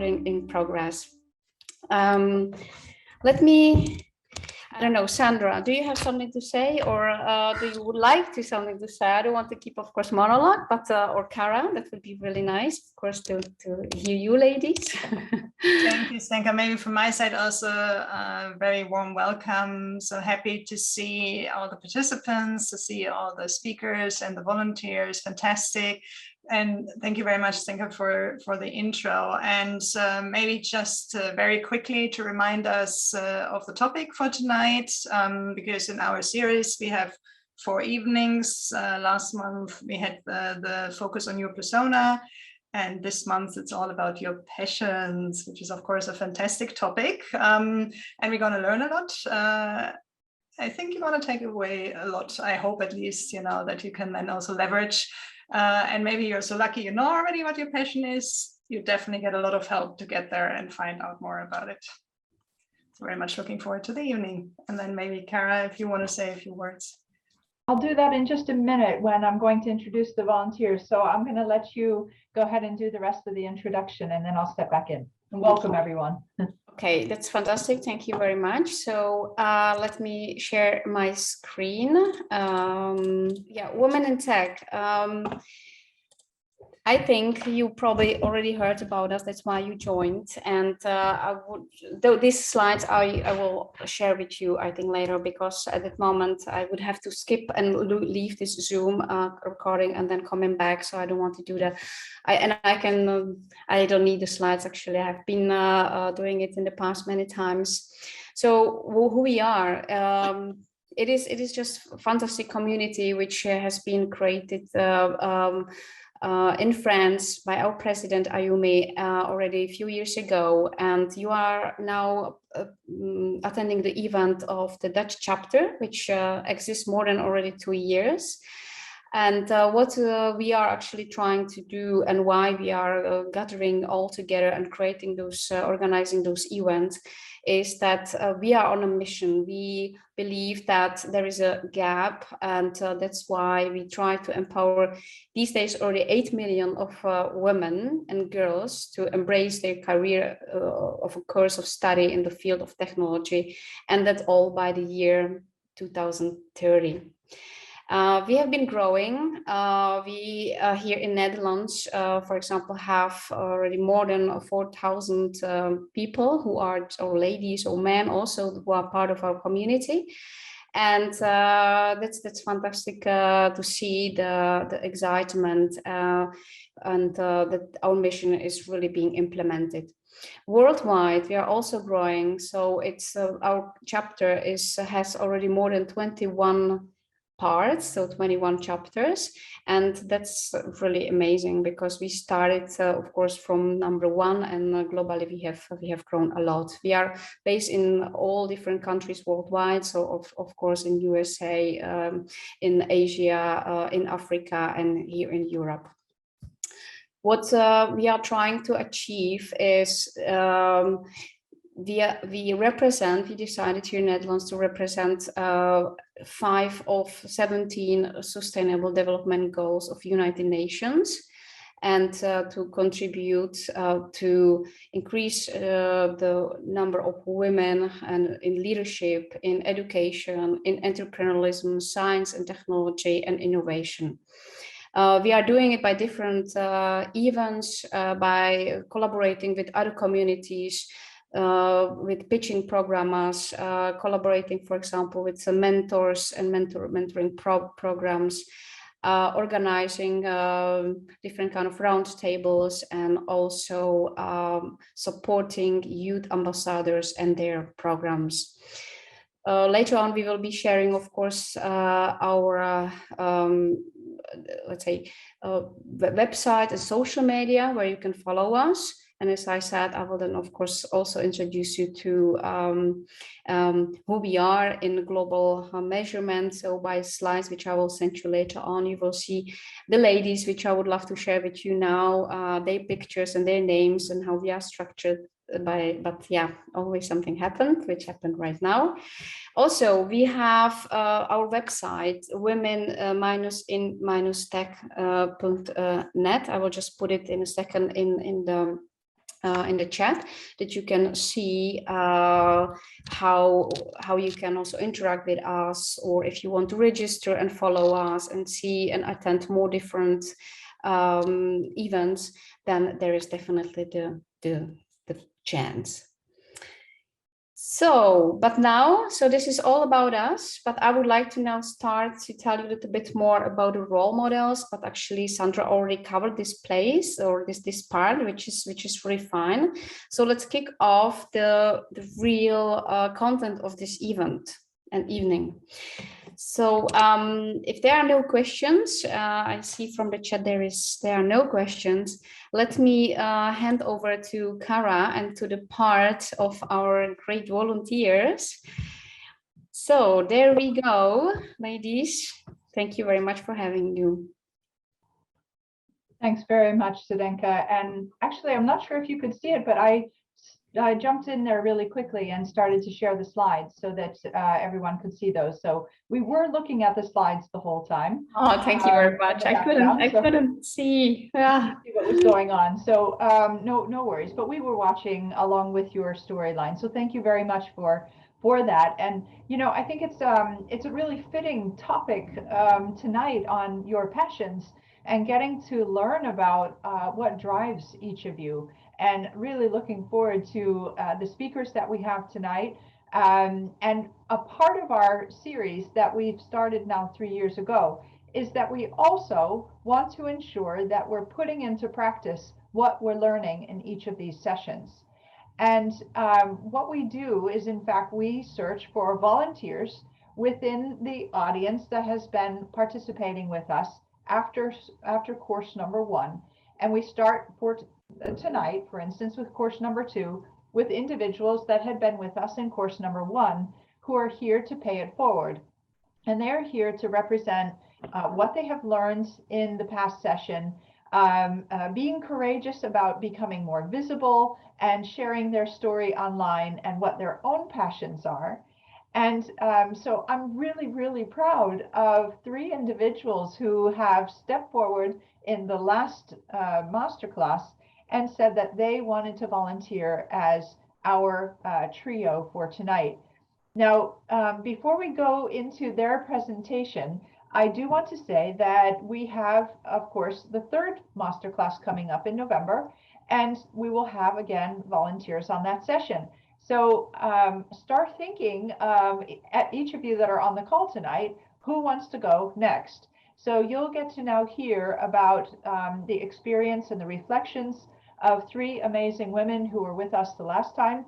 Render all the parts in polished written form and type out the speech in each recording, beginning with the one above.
recording in progress. Let me, I don't know, Sandra, do you have something to say, or do you would like to something to say? I don't want to keep, of course, monologue, but or Kara, that would be really nice, of course, to hear you ladies. Thank you, Stenka. Maybe from my side also a very warm welcome. So happy to see all the participants, to see all the speakers and the volunteers. Fantastic. And thank you very much, Stenka, for the intro. And maybe just very quickly to remind us of the topic for tonight, because in our series we have 4 evenings. Last month we had the focus on your persona. And this month it's all about your passions, which is of course a fantastic topic. And we're going to learn a lot. I think you're going to take away a lot. I hope at least, you know, that you can then also leverage. And maybe you're so lucky you know already what your passion is. You definitely get a lot of help to get there and find out more about it. So very much looking forward to the evening. And then maybe Kara, if you want to say a few words. I'll do that in just a minute when I'm going to introduce the volunteers. So I'm going to let you go ahead and do the rest of the introduction, and then I'll step back in. And welcome, everyone. Okay, that's fantastic. Thank you very much. So let me share my screen. Yeah, Women in Tech. I think you probably already heard about us. That's why you joined. And I would, though these slides I will share with you, I think later, because at that moment I would have to skip and leave this Zoom recording and then coming back. So I don't want to do that. I don't need the slides. Actually, I've been doing it in the past many times. So who we are. It is just a fantastic community which has been created in France by our president Ayumi already a few years ago, and you are now attending the event of the Dutch chapter, which exists more than already 2 years. And what we are actually trying to do, and why we are gathering all together and creating those, organizing those events, is that we are on a mission. We believe that there is a gap, and that's why we try to empower these days already 8 million of women and girls to embrace their career of a course of study in the field of technology, and that all by the year 2030. We have been growing. We here in Netherlands, for example, have already more than 4,000 people who are, or ladies or men also, who are part of our community. And that's fantastic to see the excitement and that our mission is really being implemented. Worldwide, we are also growing. So it's our chapter has already more than 21 parts, so 21 chapters, and that's really amazing because we started of course from number 1, and globally we have grown a lot. We are based in all different countries worldwide, so of course in USA, in Asia, in Africa, and here in Europe. What we are trying to achieve is we decided here in Netherlands to represent 5 of 17 sustainable development goals of United Nations, and to contribute to increase the number of women and in leadership, in education, in entrepreneurialism, science and technology, and innovation. We are doing it by different events, by collaborating with other communities, with pitching programmers, collaborating, for example, with some mentors and mentoring programs, organizing different kind of roundtables, and also supporting youth ambassadors and their programs. Later on, we will be sharing, of course, our let's say website and social media where you can follow us. And as I said, I will then, of course, also introduce you to who we are in global measurement. So by slides, which I will send you later on, you will see the ladies, which I would love to share with you now, their pictures and their names and how we are structured. But yeah, always something happened, which happened right now. Also, we have our website, women-in-tech.net. I will just put it in a second in the in the chat, that you can see how you can also interact with us, or if you want to register and follow us and see and attend more different events, then there is definitely the chance. So this is all about us, but I would like to now start to tell you a little bit more about the role models, but actually Sandra already covered this place, or this part, which is really fine. So let's kick off the real content of this event and evening. So if there are no questions, I see from the chat there are no questions. Let me hand over to Kara and to the part of our great volunteers. So there we go, ladies. Thank you very much for having you. Thanks very much, Zdenka. And actually, I'm not sure if you could see it, but I jumped in there really quickly and started to share the slides so that everyone could see those. So we were looking at the slides the whole time. Oh, thank you very much. I couldn't see. Yeah. See what was going on. So no worries. But we were watching along with your storyline. So thank you very much for that. And I think it's a really fitting topic tonight on your passions and getting to learn about what drives each of you. And really looking forward to the speakers that we have tonight. And a part of our series that we've started now 3 years ago is that we also want to ensure that we're putting into practice what we're learning in each of these sessions. And what we do is, in fact, we search for volunteers within the audience that has been participating with us after course number 1. And we start for tonight, for instance, with course number 2, with individuals that had been with us in course number 1 who are here to pay it forward. And they're here to represent what they have learned in the past session, being courageous about becoming more visible and sharing their story online and what their own passions are. And so I'm really, really proud of 3 individuals who have stepped forward in the last masterclass and said that they wanted to volunteer as our trio for tonight. Now, before we go into their presentation, I do want to say that we have, of course, the 3rd masterclass coming up in November, and we will have, again, volunteers on that session. So start thinking at each of you that are on the call tonight, who wants to go next? So you'll get to now hear about the experience and the reflections of 3 amazing women who were with us the last time.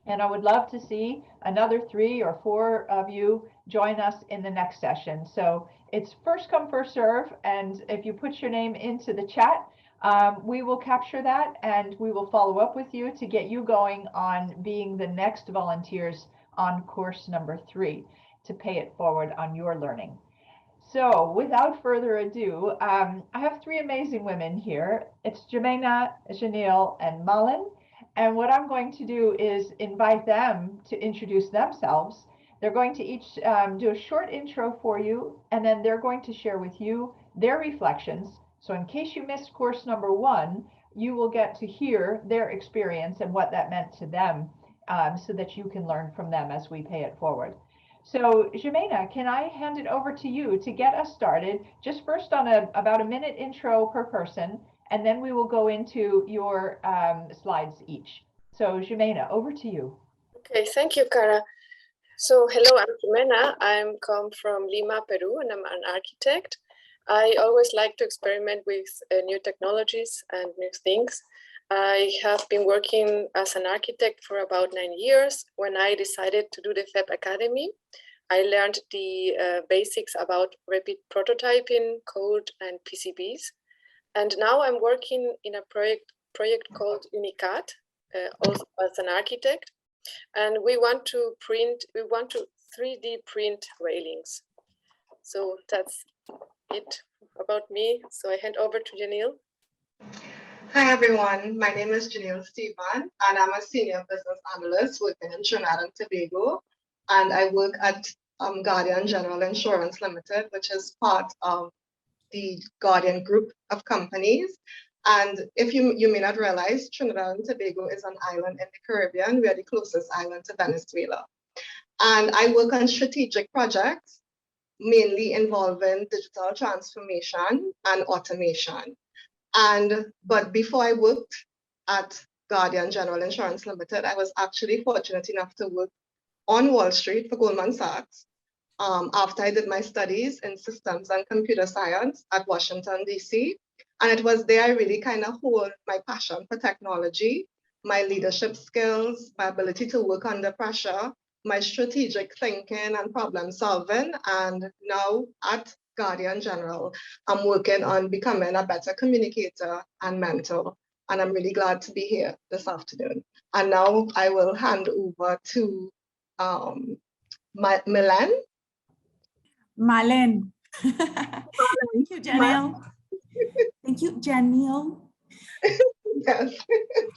And I would love to see another 3 or 4 of you join us in the next session. So it's first come, first serve. And if you put your name into the chat, we will capture that and we will follow up with you to get you going on being the next volunteers on course number 3 to pay it forward on your learning. So without further ado, I have 3 amazing women here. It's Jimena, Janelle, and Malin. And what I'm going to do is invite them to introduce themselves. They're going to each do a short intro for you, and then they're going to share with you their reflections. So in case you missed course number 1, you will get to hear their experience and what that meant to them, so that you can learn from them as we pay it forward. So Jimena, can I hand it over to you to get us started? Just first on about a minute intro per person, and then we will go into your slides each. So Jimena, over to you. Okay, thank you, Cara. So hello, I'm Jimena. I'm come from Lima, Peru, and I'm an architect. I always like to experiment with new technologies and new things. I have been working as an architect for about 9 years. When I decided to do the FEP Academy, I learned the basics about rapid prototyping, code, and PCBs. And now I'm working in a project called Unicat, also as an architect. And we want to 3D print railings. So that's it about me. So I hand over to Janelle. Hi everyone, my name is Janelle Stephen and I'm a senior business analyst working in Trinidad and Tobago, and I work at Guardian General Insurance Limited, which is part of the Guardian group of companies. And if you may not realize, Trinidad and Tobago is an island in the Caribbean. We are the closest island to Venezuela. And I work on strategic projects, mainly involving digital transformation and automation. But before I worked at Guardian General Insurance Limited, I was actually fortunate enough to work on Wall Street for Goldman Sachs after I did my studies in systems and computer science at Washington, D.C. And it was there I really kind of honed my passion for technology, my leadership skills, my ability to work under pressure, my strategic thinking and problem solving. And now at Guardian General, I'm working on becoming a better communicator and mentor. And I'm really glad to be here this afternoon. And now I will hand over to Milan. Malen. Thank you, Janelle. Thank you, Janelle. Yes.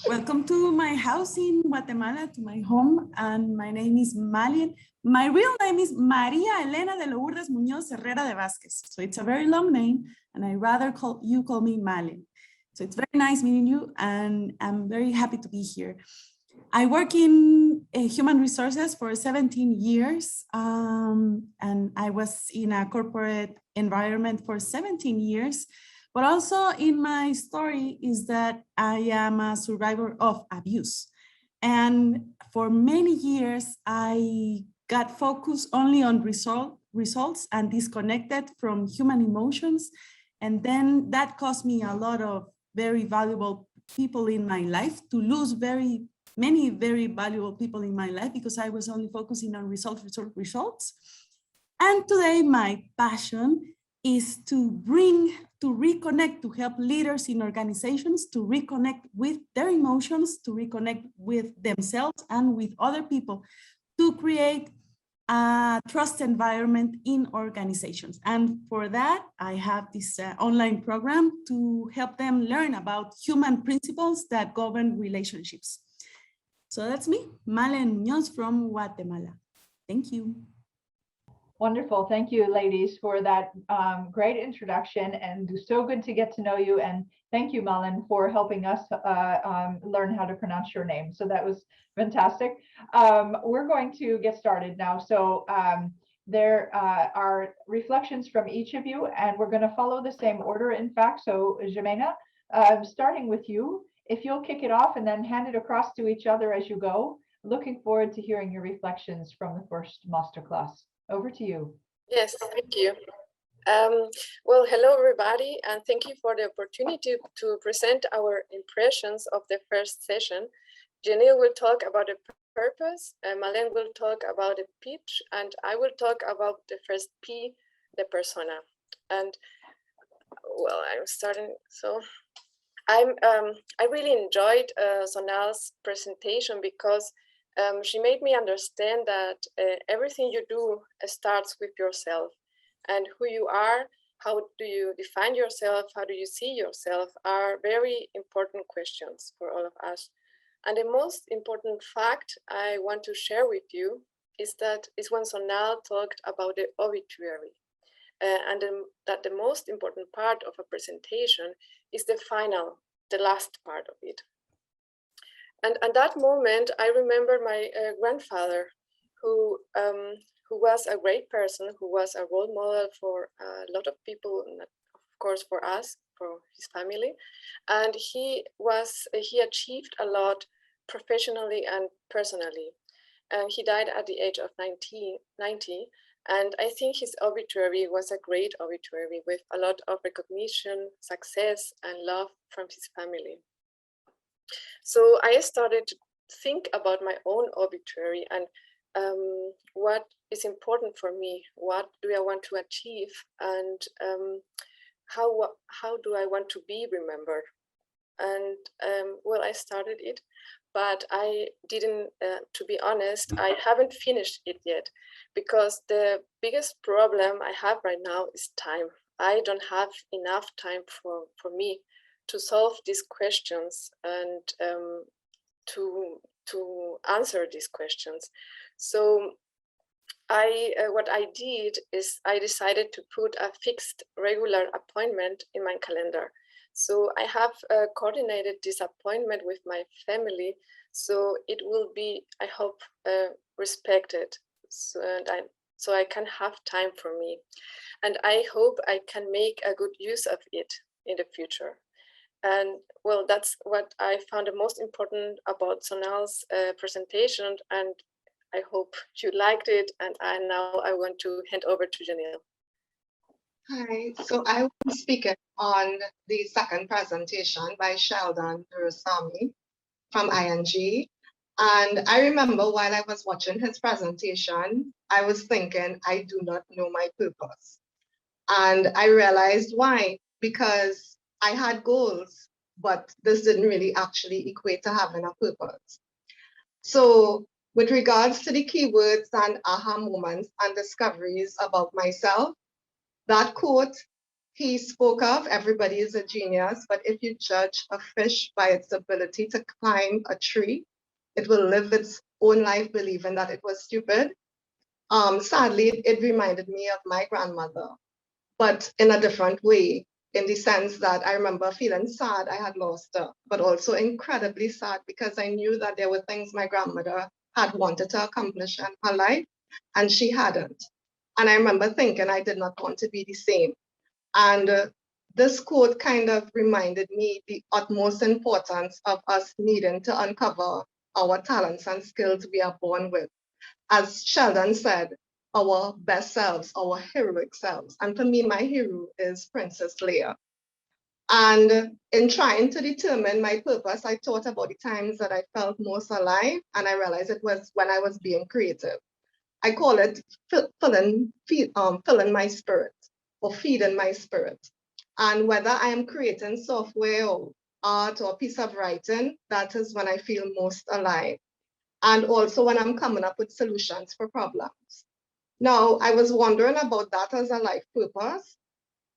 Welcome to my house in Guatemala, to my home. And my name is Malen. My real name is Maria Elena de Lourdes Muñoz Herrera de Vázquez. So it's a very long name, and I rather call me Malen. So it's very nice meeting you, and I'm very happy to be here. I work in human resources for 17 years, and I was in a corporate environment for 17 years. But also in my story is that I am a survivor of abuse. And for many years, I got focused only on results and disconnected from human emotions. And then that cost me a lot of very valuable people in my life, to lose many very valuable people in my life, because I was only focusing on results. And today my passion is to reconnect, to help leaders in organizations to reconnect with their emotions, to reconnect with themselves and with other people, to create a trust environment in organizations. And for that, I have this online program to help them learn about human principles that govern relationships. So that's me, Malen Muñoz from Guatemala. Thank you. Wonderful. Thank you, ladies, for that great introduction, and so good to get to know you. And thank you, Malin, for helping us learn how to pronounce your name. So that was fantastic. We're going to get started now. So there are reflections from each of you, and we're going to follow the same order, in fact. So Jimena, starting with you, if you'll kick it off and then hand it across to each other as you go. Looking forward to hearing your reflections from the first masterclass. Over to you. Yes, thank you. Well, hello, everybody, and thank you for the opportunity to present our impressions of the first session. Janelle will talk about the purpose, Malen will talk about the pitch, and I will talk about the first P, the persona. And well, I'm starting. So I really enjoyed Sonal's presentation because she made me understand that everything you do starts with yourself, and who you are, how do you define yourself, how do you see yourself, are very important questions for all of us. And the most important fact I want to share with you is when Sonal talked about the obituary, and that the most important part of a presentation is the last part of it. And at that moment, I remember my grandfather, who was a great person, who was a role model for a lot of people, and of course for us, for his family. And he achieved a lot professionally and personally. And he died at the age of 90. And I think his obituary was a great obituary with a lot of recognition, success, and love from his family. So I started to think about my own obituary and what is important for me, what do I want to achieve, and how do I want to be remembered. And well, I started it, but I didn't, to be honest, I haven't finished it yet, because the biggest problem I have right now is time. I don't have enough time for me to solve these questions and to answer these questions. So what I did is I decided to put a fixed regular appointment in my calendar. So I have coordinated this appointment with my family, so it will be, I hope, respected, so I can have time for me. And I hope I can make a good use of it in the future. And well, that's what I found the most important about Sonal's presentation, and I hope you liked it. And now I want to hand over to Janelle. Hi, so I will be speaking on the second presentation by Sheldon Durasamy from ING. And I remember while I was watching his presentation, I was thinking, I do not know my purpose. And I realized why, because I had goals, but this didn't really actually equate to having a purpose. So with regards to the keywords and aha moments and discoveries about myself, that quote he spoke of, everybody is a genius, but if you judge a fish by its ability to climb a tree, it will live its own life believing that it was stupid. Sadly, it reminded me of my grandmother, but in a different way, in the sense that I remember feeling sad I had lost her, but also incredibly sad because I knew that there were things my grandmother had wanted to accomplish in her life, and she hadn't. And I remember thinking I did not want to be the same. And this quote kind of reminded me the utmost importance of us needing to uncover our talents and skills we are born with. As Sheldon said, our best selves, our heroic selves. And for me, my hero is Princess Leia. And in trying to determine my purpose, I thought about the times that I felt most alive, and I realized it was when I was being creative. I call it filling my spirit or feeding my spirit. And whether I am creating software or art or a piece of writing, that is when I feel most alive. And also when I'm coming up with solutions for problems. Now, I was wondering about that as a life purpose,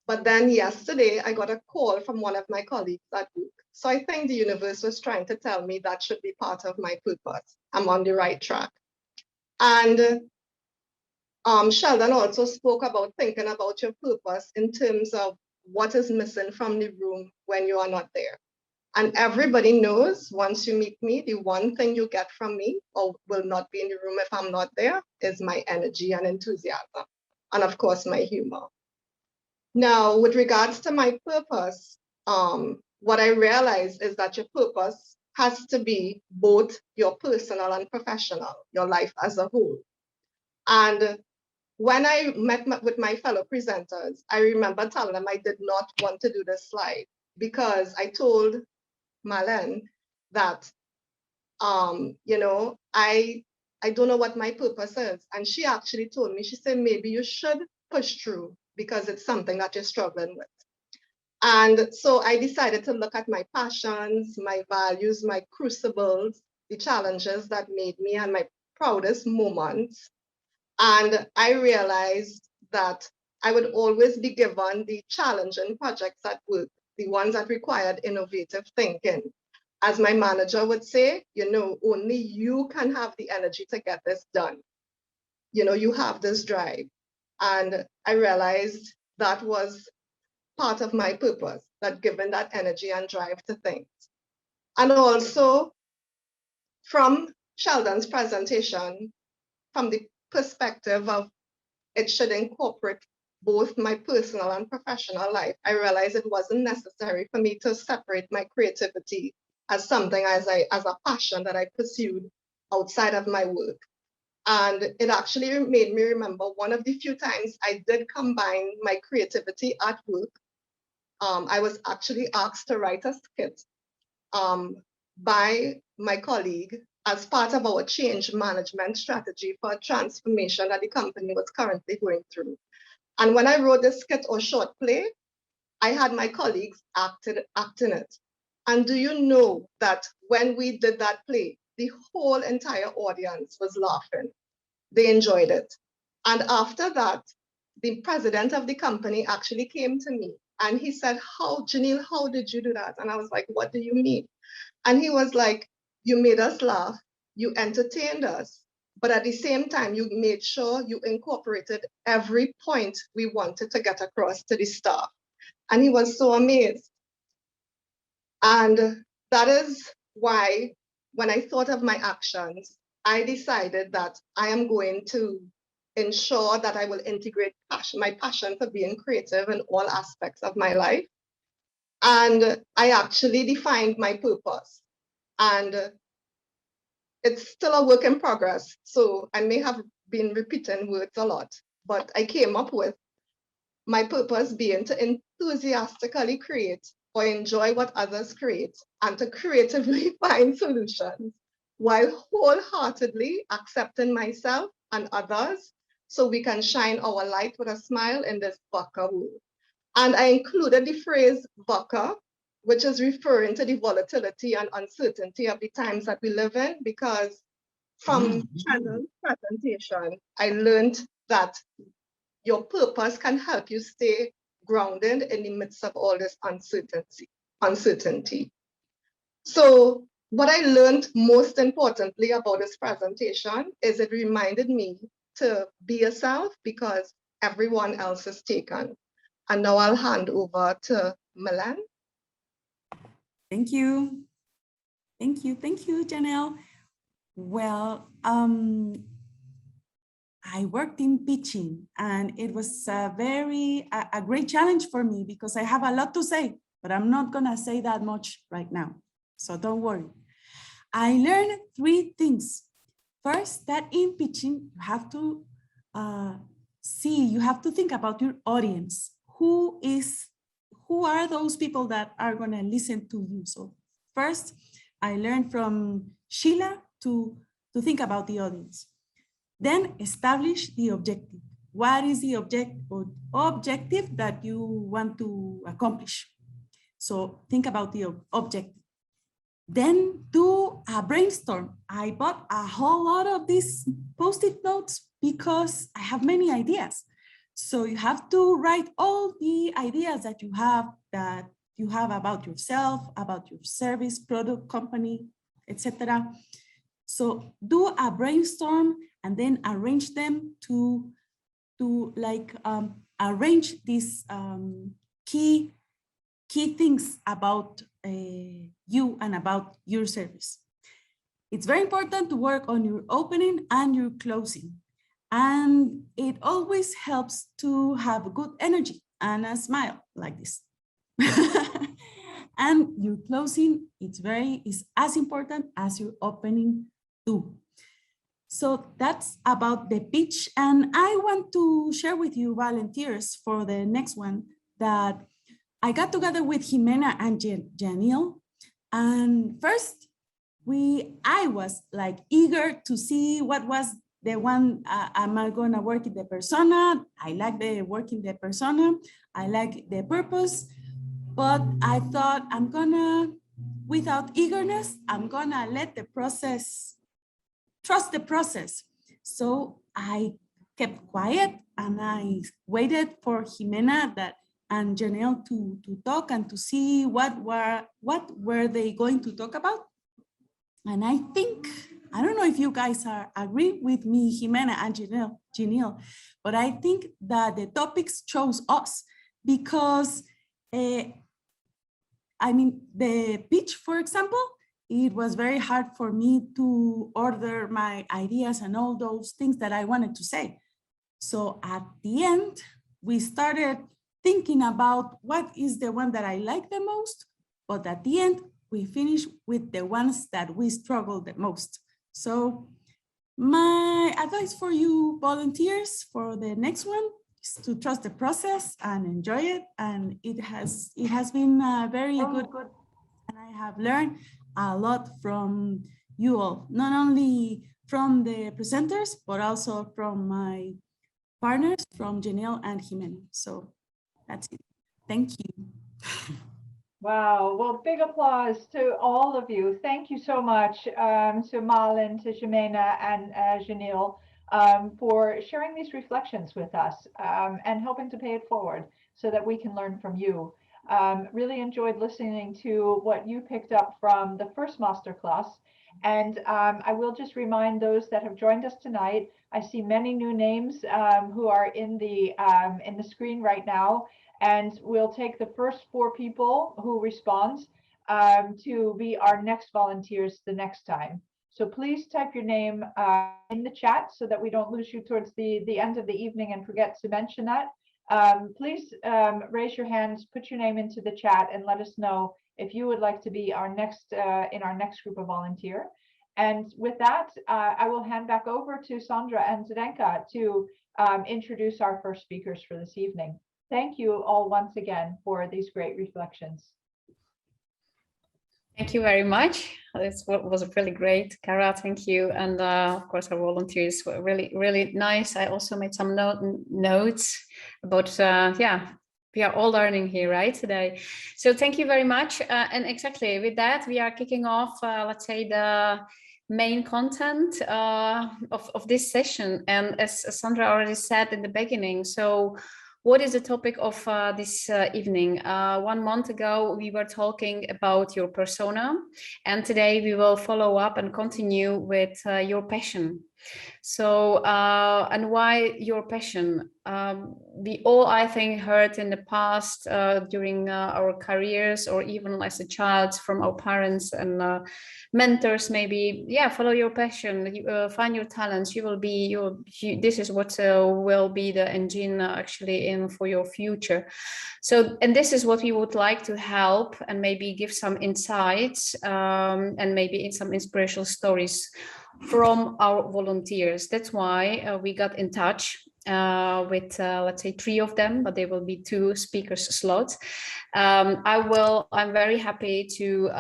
but then yesterday I got a call from one of my colleagues at work. So I think the universe was trying to tell me that should be part of my purpose. I'm on the right track. And Sheldon also spoke about thinking about your purpose in terms of what is missing from the room when you are not there. And everybody knows once you meet me, the one thing you get from me or will not be in the room if I'm not there is my energy and enthusiasm. And of course, my humor. Now, with regards to my purpose, what I realized is that your purpose has to be both your personal and professional, your life as a whole. And when I met with my fellow presenters, I remember telling them I did not want to do this slide because I told Marlene that, I don't know what my purpose is. And she actually told me, she said, maybe you should push through because it's something that you're struggling with. And so I decided to look at my passions, my values, my crucibles, the challenges that made me and my proudest moments. And I realized that I would always be given the challenging projects at work, the ones that required innovative thinking. As my manager would say, only you can have the energy to get this done. You have this drive. And I realized that was part of my purpose, that giving that energy and drive to things. And also from Sheldon's presentation, from the perspective of it should incorporate both my personal and professional life, I realized it wasn't necessary for me to separate my creativity as something as a passion that I pursued outside of my work. And it actually made me remember one of the few times I did combine my creativity at work. I was actually asked to write a skit by my colleague as part of our change management strategy for a transformation that the company was currently going through. And when I wrote the skit or short play, I had my colleagues acting it. And do you know that when we did that play, the whole entire audience was laughing. They enjoyed it. And after that, the president of the company actually came to me and he said, Janelle, how did you do that? And I was like, what do you mean? And he was like, you made us laugh, you entertained us, but at the same time, you made sure you incorporated every point we wanted to get across to the staff. And he was so amazed. And that is why when I thought of my actions, I decided that I am going to ensure that I will integrate my passion for being creative in all aspects of my life. And I actually defined my purpose. And it's still a work in progress. So I may have been repeating words a lot, but I came up with my purpose being to enthusiastically create or enjoy what others create and to creatively find solutions while wholeheartedly accepting myself and others so we can shine our light with a smile in this VUCA world. And I included the phrase VUCA, which is referring to the volatility and uncertainty of the times that we live in, because from Channel's presentation, I learned that your purpose can help you stay grounded in the midst of all this uncertainty. So what I learned most importantly about this presentation is it reminded me to be yourself because everyone else is taken. And now I'll hand over to Milan. Thank you. Thank you. Thank you, Janelle. Well, I worked in pitching and it was a great challenge for me because I have a lot to say, but I'm not gonna say that much right now. So don't worry. I learned 3 things. First, that in pitching, you have to you have to think about your audience. Who are those people that are gonna listen to you? So first, I learned from Sheila to think about the audience. Then establish the objective. What is the objective that you want to accomplish? So think about the objective. Then do a brainstorm. I bought a whole lot of these Post-it notes because I have many ideas. So you have to write all the ideas that you have about yourself, about your service, product, company, etc. So do a brainstorm and then arrange them to arrange these key things about you and about your service. It's very important to work on your opening and your closing. And it always helps to have good energy and a smile like this. And your closing is as important as your opening too. So that's about the pitch. And I want to share with you volunteers for the next one that I got together with Jimena and Janelle. And first, I was like eager to see what was the one, am I gonna work in the persona? I like the work in the persona. I like the purpose. But I thought without eagerness, I'm gonna let the process, trust the process. So I kept quiet and I waited for Jimena and Janelle to talk and to see what were they going to talk about. And I don't know if you guys agree with me, Jimena and Janelle, but I think that the topics chose us because the pitch, for example, it was very hard for me to order my ideas and all those things that I wanted to say. So at the end, we started thinking about what is the one that I like the most, but at the end, we finished with the ones that we struggled the most. So my advice for you volunteers for the next one is to trust the process and enjoy it. And it has been very good. And I have learned a lot from you all, not only from the presenters, but also from my partners, from Janelle and Jimena. So that's it. Thank you. Wow. Well, big applause to all of you. Thank you so much to Malin, to Jimena, and Janelle for sharing these reflections with us and helping to pay it forward so that we can learn from you. Really enjoyed listening to what you picked up from the first masterclass. And I will just remind those that have joined us tonight, I see many new names who are in the screen right now. And we'll take the first 4 people who respond to be our next volunteers the next time. So please type your name in the chat so that we don't lose you towards the end of the evening and forget to mention that. Please raise your hands, put your name into the chat, and let us know if you would like to be our next in our next group of volunteer. And with that, I will hand back over to Sandra and Zdenka to introduce our first speakers for this evening. Thank you all once again for these great reflections. Thank you very much. This was really great, Cara. Thank you. And of course, our volunteers were really, really nice. I also made some notes about, yeah, we are all learning here, right, today. So thank you very much. And exactly with that, we are kicking off, let's say, the main content of this session. And as Sandra already said in the beginning, so what is the topic of this evening? 1 month ago, we were talking about your persona, and today we will follow up and continue with your passion. So, and why your passion? We all, I think, heard in the past during our careers, or even as a child from our parents and mentors, maybe, yeah, follow your passion, find your talents, you will be, this is what will be the engine actually in for your future. So, and this is what we would like to help and maybe give some insights and maybe in some inspirational stories from our volunteers. That's why we got in touch with let's say 3 of them, but there will be 2 speakers slots. I'm very happy to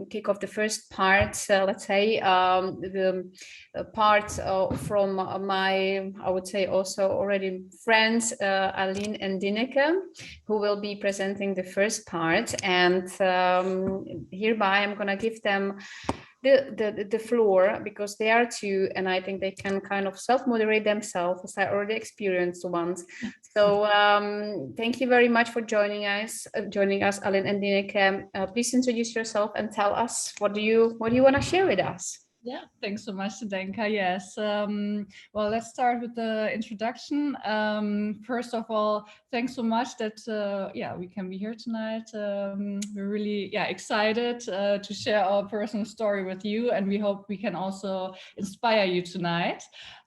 kick off the first part, let's say the part from my, I would say also already friends, Aline and Dineke, who will be presenting the first part. And hereby I'm gonna give them the floor, because they are 2, and I think they can kind of self-moderate themselves, as I already experienced once. So thank you very much for joining us, Aline and Dineke. Please introduce yourself and tell us what do you want to share with us. Yeah, thanks so much, Zdenka. Yes. Well, let's start with the introduction. First of all, thanks so much that yeah, we can be here tonight. We're really excited to share our personal story with you, and we hope we can also inspire you tonight.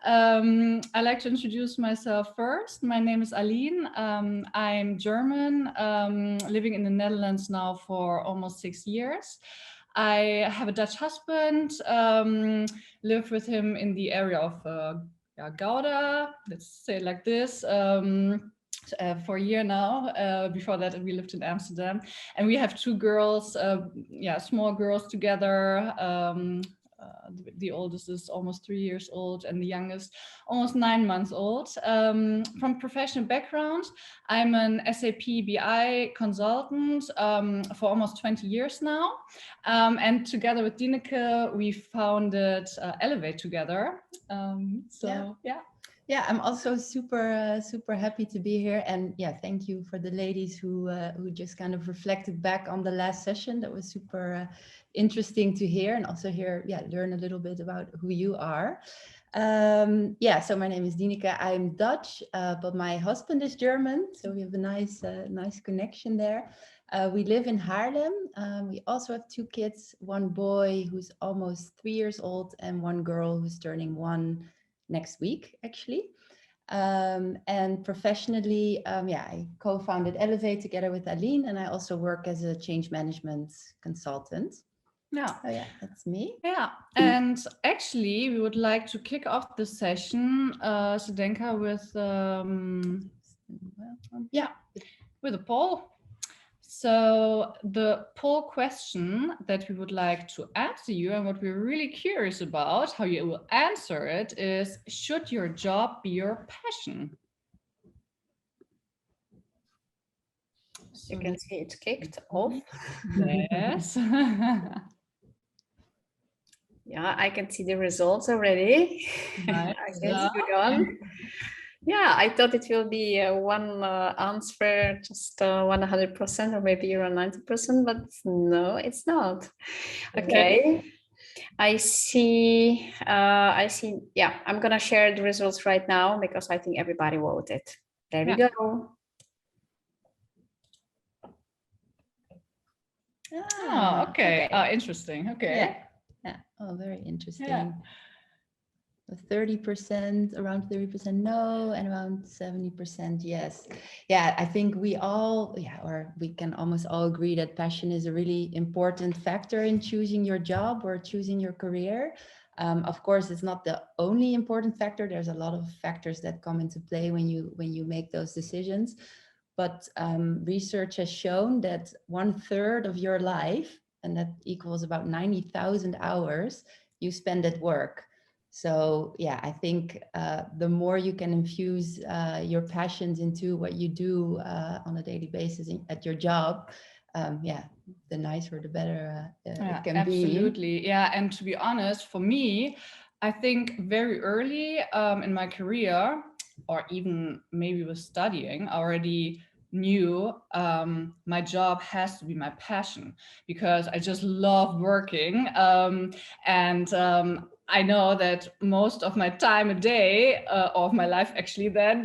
I'd like to introduce myself first. My name is Aline. I'm German, living in the Netherlands now for almost 6 years. I have a Dutch husband, live with him in the area of Gouda, let's say it like this, for a year now. Before that, we lived in Amsterdam, and we have 2 girls, small girls together. The oldest is almost 3 years old, and the youngest almost 9 months old. From professional background, I'm an SAP BI consultant for almost 20 years now. And together with Dineke, we founded Elevate together. Yeah, I'm also super happy to be here, and yeah, thank you for the ladies who just kind of reflected back on the last session. That was super interesting to hear, and also learn a little bit about who you are. So my name is Dineke. I'm Dutch, but my husband is German, so we have a nice connection there. We live in Haarlem. We also have 2 kids, 1 boy who's almost 3 years old, and 1 girl who's turning 1 next week, actually. And professionally, I co-founded Elevate together with Aline, and I also work as a change management consultant. Yeah. Oh yeah, that's me. Yeah, and actually, we would like to kick off the session, Zdenka, with a poll. So the poll question that we would like to answer you, and what we're really curious about how you will answer it, is: should your job be your passion? You can see it's kicked off. Yes. Yeah, I can see the results already. Nice. I guess good on. Yeah, I thought it will be one answer, just 100% or maybe around 90%, but no, it's not. Okay. I see. Yeah, I'm gonna share the results right now because I think everybody voted. There we go. Oh, okay. Interesting. Okay. Yeah. Yeah. Oh, very interesting. Yeah. 30%, around 30% no, and around 70% yes. Yeah, I think we all, or we can almost all agree that passion is a really important factor in choosing your job or choosing your career. Of course, it's not the only important factor. There's a lot of factors that come into play when you make those decisions. But research has shown that 1/3 of your life, and that equals about 90,000 hours, you spend at work. So yeah, I think the more you can infuse your passions into what you do on a daily basis at your job, the nicer, the better it can be. Absolutely. Yeah. And to be honest, for me, I think very early in my career, or even maybe with studying, I already knew my job has to be my passion, because I just love working. And I know that most of my time a day, of my life actually then,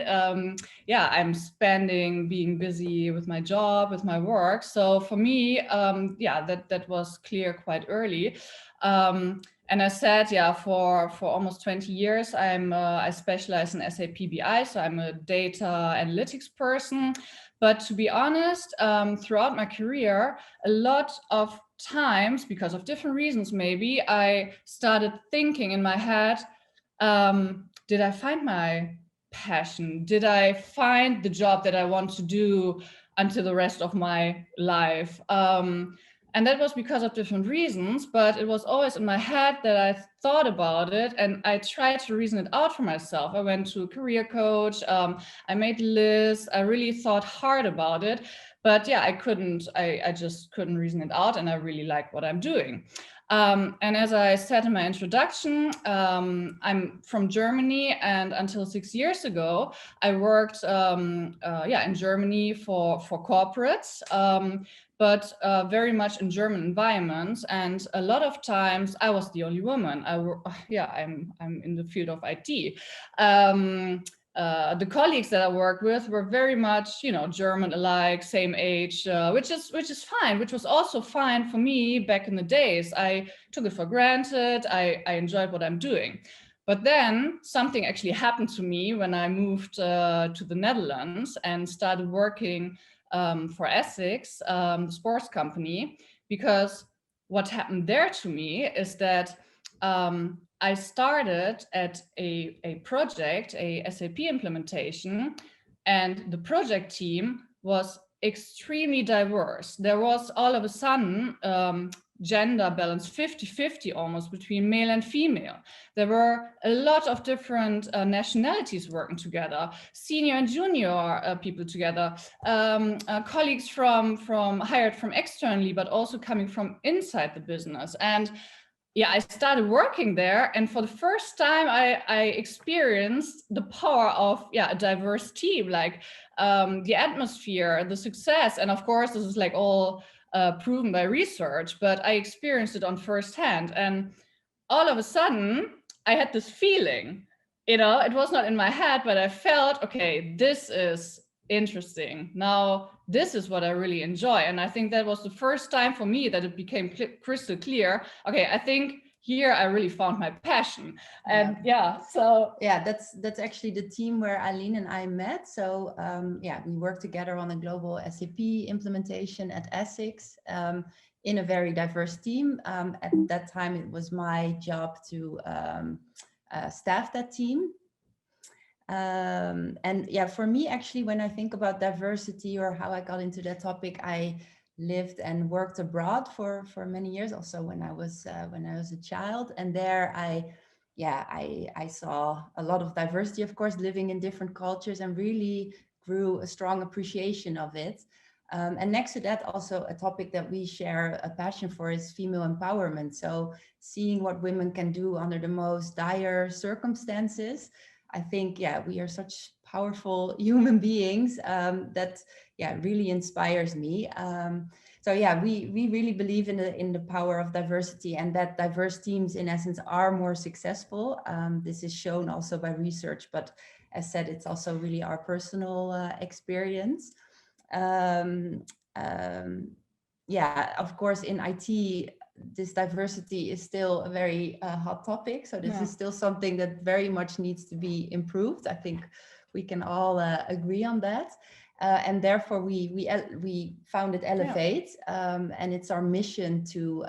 I'm spending being busy with my job, with my work. So for me, that was clear quite early. And I said, for almost 20 years, I specialize in SAP BI, so I'm a data analytics person. But to be honest, throughout my career, a lot of times, because of different reasons, maybe I started thinking in my head, did I find my passion? Did I find the job that I want to do until the rest of my life? And that was because of different reasons, but it was always in my head that I thought about it and I tried to reason it out for myself. I went to a career coach, I made lists, I really thought hard about it, but I just couldn't reason it out, and I really like what I'm doing. And as I said in my introduction, I'm from Germany, and until 6 years ago, I worked in Germany for corporates. But very much in German environments, and a lot of times I was the only woman. I'm in the field of IT. The colleagues that I worked with were very much, German alike, same age, which is fine, which was also fine for me back in the days. I took it for granted. I enjoyed what I'm doing. But then something actually happened to me when I moved to the Netherlands and started working for Essex, the sports company, because what happened there to me is that I started at a project, a SAP implementation, and the project team was extremely diverse. There was all of a sudden gender balance 50-50 almost between male and female. There were a lot of different nationalities working together, senior and junior people together, colleagues from hired from externally, but also coming from inside the business. And I started working there, and for the first time I experienced the power of a diverse team, like the atmosphere, the success. And of course, this is like all proven by research, but I experienced it on firsthand. And all of a sudden, I had this feeling, it was not in my head, but I felt, okay, this is interesting. Now, this is what I really enjoy. And I think that was the first time for me that it became crystal clear. Okay, I think here I really found my passion. And that's actually the team where Aline and I met. So we worked together on a global SAP implementation at Essex in a very diverse team. At that time, it was my job to staff that team. For me, actually, when I think about diversity or how I got into that topic, I lived and worked abroad for many years, also when I was a child. And there I saw a lot of diversity, of course, living in different cultures, and really grew a strong appreciation of it. And next to that, also a topic that we share a passion for is female empowerment. So seeing what women can do under the most dire circumstances. I think, we are such powerful human beings that really inspires me. We really believe in the power of diversity, and that diverse teams in essence are more successful. This is shown also by research, but as said, it's also really our personal experience. yeah, of course, in IT, this diversity is still a very hot topic. So this is still something that very much needs to be improved. I think we can all agree on that. And therefore we founded Elevate, and it's our mission to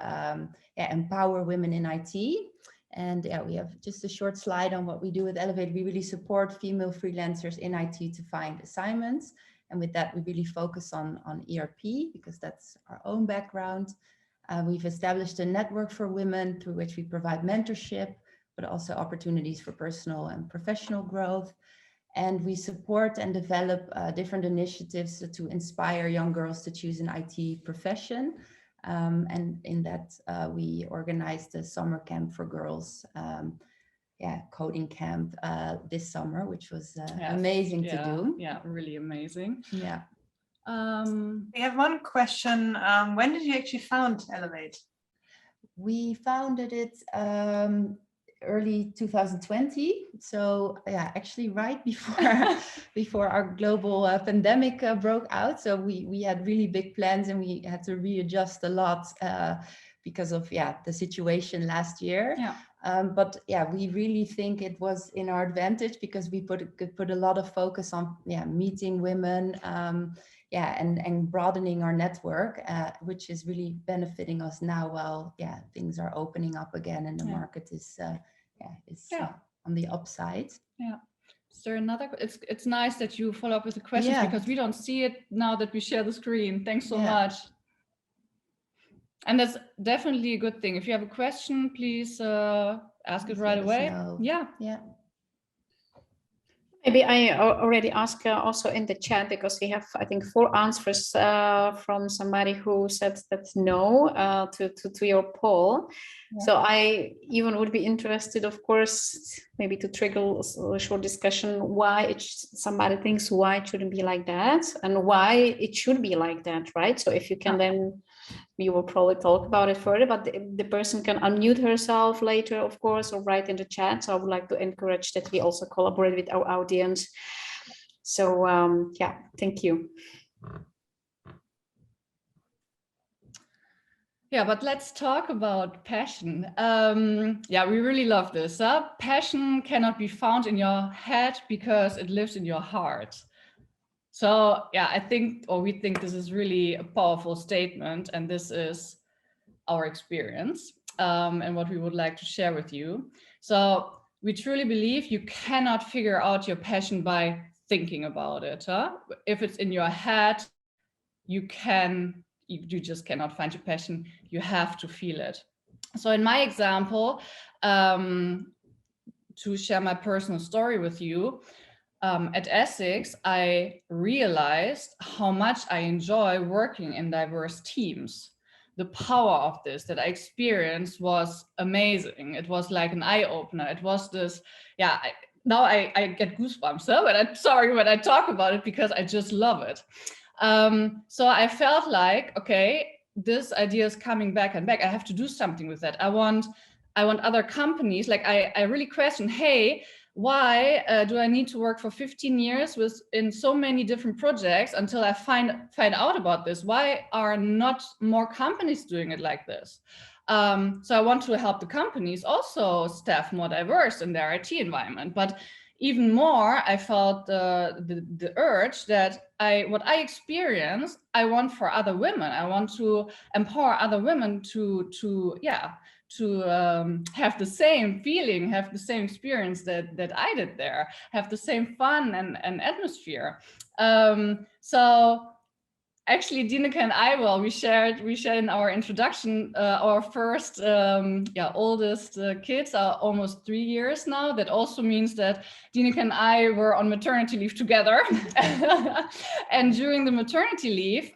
empower women in IT. And we have just a short slide on what we do with Elevate. We really support female freelancers in IT to find assignments. And with that, we really focus on ERP because that's our own background. We've established a network for women through which we provide mentorship, but also opportunities for personal and professional growth. And we support and develop different initiatives to inspire young girls to choose an IT profession. And in that, we organized a summer camp for girls, coding camp this summer, which was amazing to do. Yeah, really amazing. Yeah. We have one question. When did you actually found Elevate? We founded it early 2020. So actually right before our global pandemic broke out. So we had really big plans and we had to readjust a lot because of the situation last year. But we really think it was in our advantage because we could put a lot of focus on meeting women and broadening our network, which is really benefiting us now while things are opening up again and the market is on the upside. Is there another? It's nice that you follow up with the questions because we don't see it now that we share the screen. Thanks so much. And that's definitely a good thing. If you have a question, please ask it right away. Yeah. Maybe I already asked also in the chat because we have, I think, 4 answers from somebody who said that no to your poll. So I even would be interested, of course, maybe to trigger a short discussion why somebody thinks why it shouldn't be like that and why it should be like that, right? So if you can then, we will probably talk about it further, but the person can unmute herself later, of course, or write in the chat. So I would like to encourage that we also collaborate with our audience. So thank you. Yeah, but let's talk about passion. We really love this. Passion cannot be found in your head because it lives in your heart. So I think, or we think this is really a powerful statement, and this is our experience and what we would like to share with you. So we truly believe you cannot figure out your passion by thinking about it. If it's in your head, you just cannot find your passion. You have to feel it. So in my example, to share my personal story with you, at Essex, I realized how much I enjoy working in diverse teams. The power of this that I experienced was amazing. It was like an eye-opener. It was this, now I get goosebumps, but I'm sorry when I talk about it because I just love it. So I felt like, okay, this idea is coming back and back. I have to do something with that. I want other companies, like I really question, hey, why do I need to work for 15 years in so many different projects until I find out about this? Why are not more companies doing it like this? So I want to help the companies also staff more diverse in their IT environment. But even more, I felt the urge that what I experience, I want for other women. I want to empower other women to have the same feeling, have the same experience that I did there, have the same fun and atmosphere. So actually, Dineke and I, we shared in our introduction, our first oldest kids are almost 3 years now. That also means that Dineke and I were on maternity leave together. And during the maternity leave,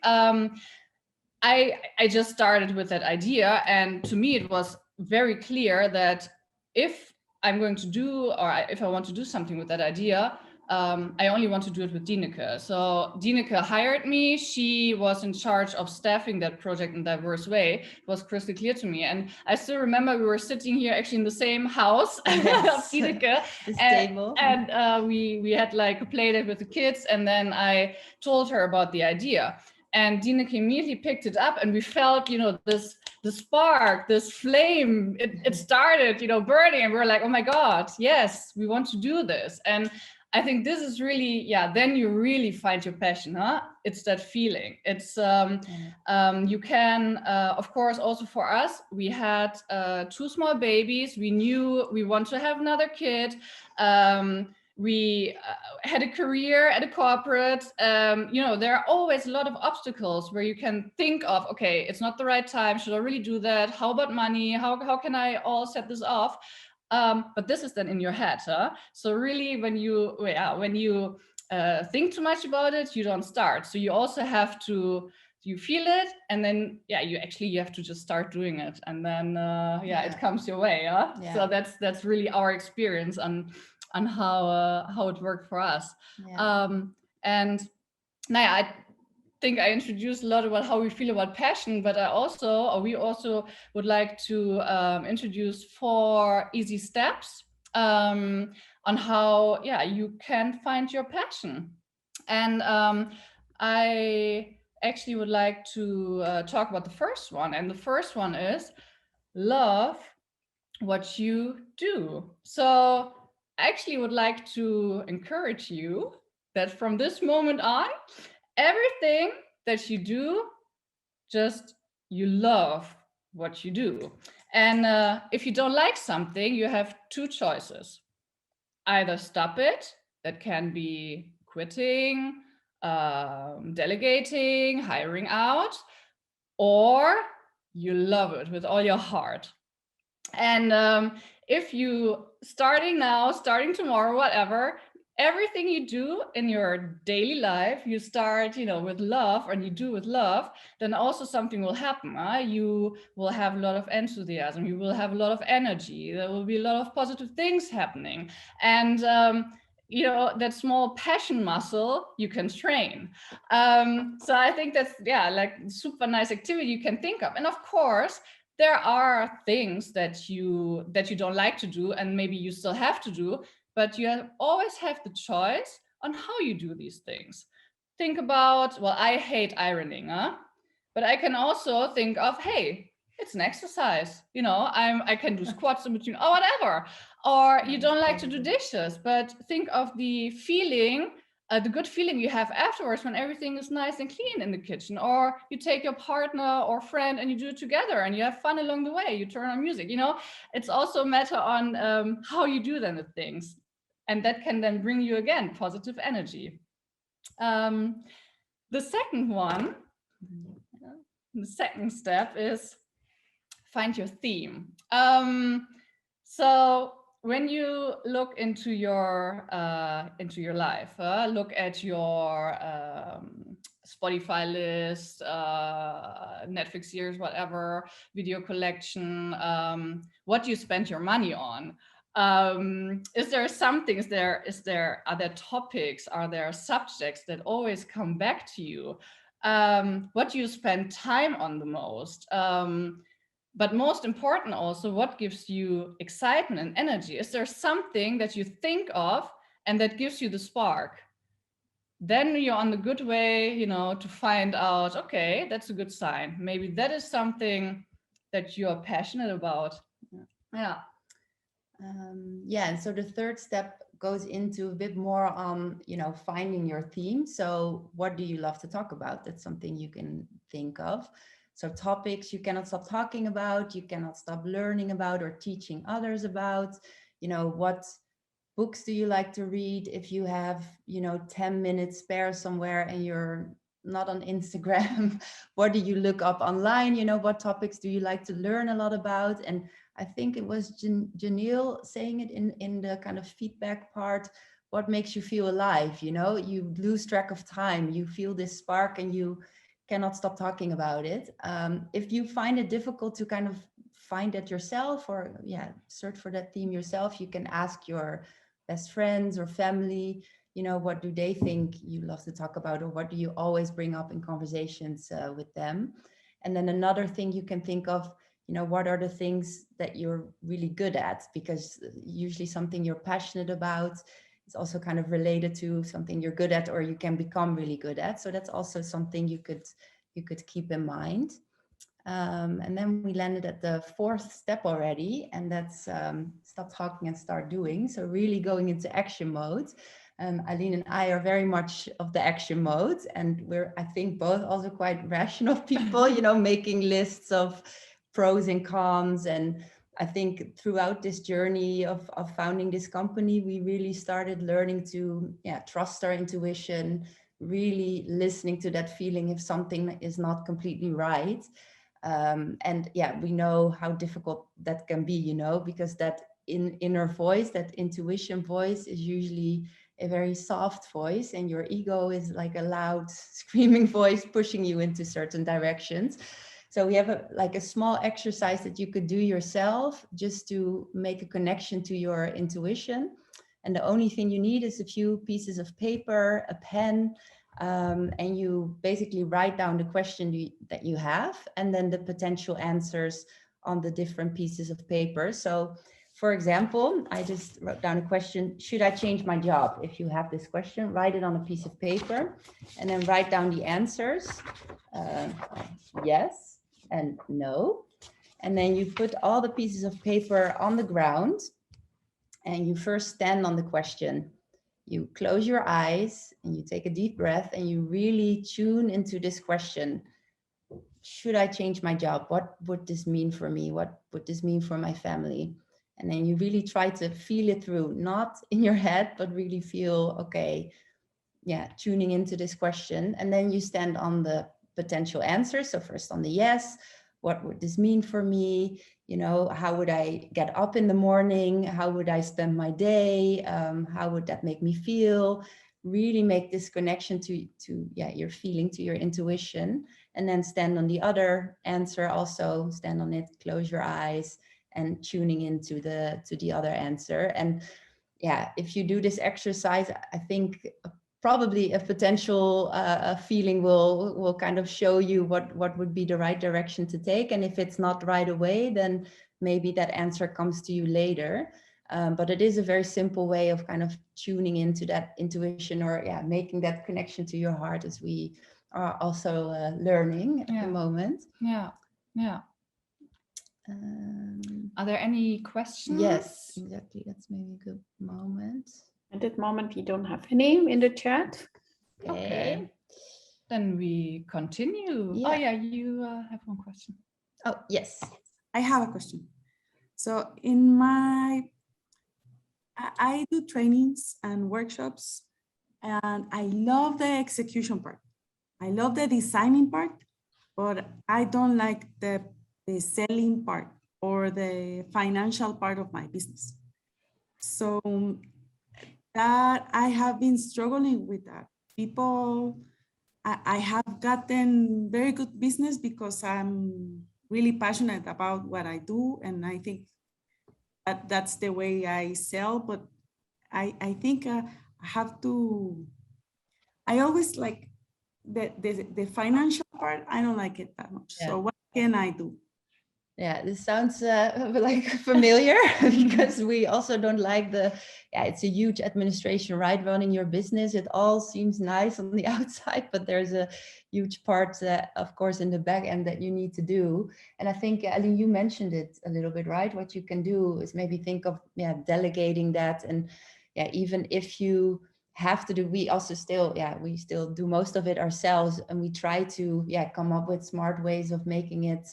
I just started with that idea, and to me it was very clear that if I'm going to do, or if I want to do something with that idea, I only want to do it with Dineke. So Dineke hired me. She was in charge of staffing that project in a diverse way. It was crystal clear to me. And I still remember we were sitting here actually in the same house of Dineke. And we had like a play date with the kids. And then I told her about the idea. And Dineke immediately picked it up, and we felt, the spark, this flame, it started, burning, and we were like, oh my God, yes, we want to do this. And I think this is really, then you really find your passion, huh? It's that feeling. It's, you can, of course, also for us, we had 2 small babies. We knew we want to have another kid. We had a career at a corporate. There are always a lot of obstacles where you can think of, okay, it's not the right time. Should I really do that? How about money? How can I all set this off? But this is then in your head, huh? So really, when you think too much about it, you don't start. So you also have to, you feel it, and then you have to just start doing it, and then it comes your way, huh? Yeah. So that's really our experience on how it worked for us. And I think I introduced a lot about how we feel about passion, but we also would like to introduce 4 easy steps on how you can find your passion. And I actually would like to talk about the first one, and the first one is love what you do. So I actually would like to encourage you that from this moment on, everything that you do, just you love what you do. And if you don't like something, you have 2 choices. Either stop it, that can be quitting, delegating, hiring out, or you love it with all your heart. And if you starting now, starting tomorrow, whatever, everything you do in your daily life, you start, with love, and you do with love, then also something will happen. You will have a lot of enthusiasm. You will have a lot of energy. There will be a lot of positive things happening. And that small passion muscle you can train. So I think that's like super nice activity you can think of. And of course, there are things that you don't like to do, and maybe you still have to do, but you always have the choice on how you do these things. Think about, well, I hate ironing, but I can also think of, hey, it's an exercise. I can do squats in between, or whatever. Or you don't like to do dishes, but think of the feeling, the good feeling you have afterwards when everything is nice and clean in the kitchen. Or you take your partner or friend and you do it together, and you have fun along the way. You turn on music. It's also a matter on how you do then the things, and that can then bring you again positive energy. The second step is find your theme. So when you look into your life, look at your Spotify list, Netflix series, whatever, video collection, what you spend your money on. Is there something, are there topics, are there subjects that always come back to you? What do you spend time on the most? But most important also, what gives you excitement and energy? Is there something that you think of and that gives you the spark? Then you're on the good way, to find out, okay, that's a good sign. Maybe that is something that you're passionate about. Yeah. And so the third step goes into a bit more on, finding your theme. So what do you love to talk about? That's something you can think of. So topics you cannot stop talking about, you cannot stop learning about or teaching others about. What books do you like to read? If you have, 10 minutes spare somewhere and you're not on Instagram, what do you look up online? What topics do you like to learn a lot about? And I think it was Janelle saying it in the kind of feedback part, what makes you feel alive? You lose track of time, you feel this spark and you cannot stop talking about it. If you find it difficult to kind of find it yourself or search for that theme yourself, you can ask your best friends or family, what do they think you love to talk about, or what do you always bring up in conversations with them? And then another thing you can think of, what are the things that you're really good at? Because usually something you're passionate about it's also kind of related to something you're good at or you can become really good at. So that's also something you could keep in mind. And then we landed at the 4th step already, and that's stop talking and start doing. So really going into action mode. Aline and I are very much of the action mode, and we're, I think, both also quite rational people, you know, making lists of pros and cons. And I think throughout this journey of founding this company, we really started learning to trust our intuition, really listening to that feeling if something is not completely right. And we know how difficult that can be, you know, because that inner voice, that intuition voice, is usually a very soft voice, and your ego is like a loud screaming voice pushing you into certain directions. So we have a small exercise that you could do yourself just to make a connection to your intuition. And the only thing you need is a few pieces of paper, a pen, and you basically write down the question that you have, and then the potential answers on the different pieces of paper. So for example, I just wrote down a question: should I change my job? If you have this question, write it on a piece of paper and then write down the answers, yes and no. And then you put all the pieces of paper on the ground and you first stand on the question. You close your eyes and you take a deep breath and you really tune into this question. Should I change my job? What would this mean for me? What would this mean for my family? And then you really try to feel it through, not in your head, but really feel, okay, tuning into this question. And then you stand on the potential answers. So first on the yes, what would this mean for me? You know, how would I get up in the morning? How would I spend my day? How would that make me feel? Really make this connection to your feeling, to your intuition. And then stand on the other answer, also stand on it, close your eyes, and tuning into the other answer. And if you do this exercise, I think probably a potential feeling will kind of show you what would be the right direction to take. And if it's not right away, then maybe that answer comes to you later. But it is a very simple way of kind of tuning into that intuition, or making that connection to your heart, as we are also learning at the moment. Are there any questions? Yes, exactly. That's maybe a good moment. At that moment, we don't have any in the chat. Okay. Then we continue. Yeah. Oh yeah, you have one question. Oh, yes. I have a question. So I do trainings and workshops, and I love the execution part. I love the designing part, but I don't like the selling part or the financial part of my business. So that I have been struggling with that. I have gotten very good business because I'm really passionate about what I do. And I think that's the way I sell, but I think I have to, I always like the financial part. I don't like it that much. So what can I do? Yeah, this sounds like familiar because we also don't like it's a huge administration, right? Running your business, it all seems nice on the outside, but there's a huge part, of course, in the back end that you need to do. And I think, Aline, you mentioned it a little bit, right? What you can do is maybe think of delegating that. And even if you have to do, we still do most of it ourselves, and we try to come up with smart ways of making it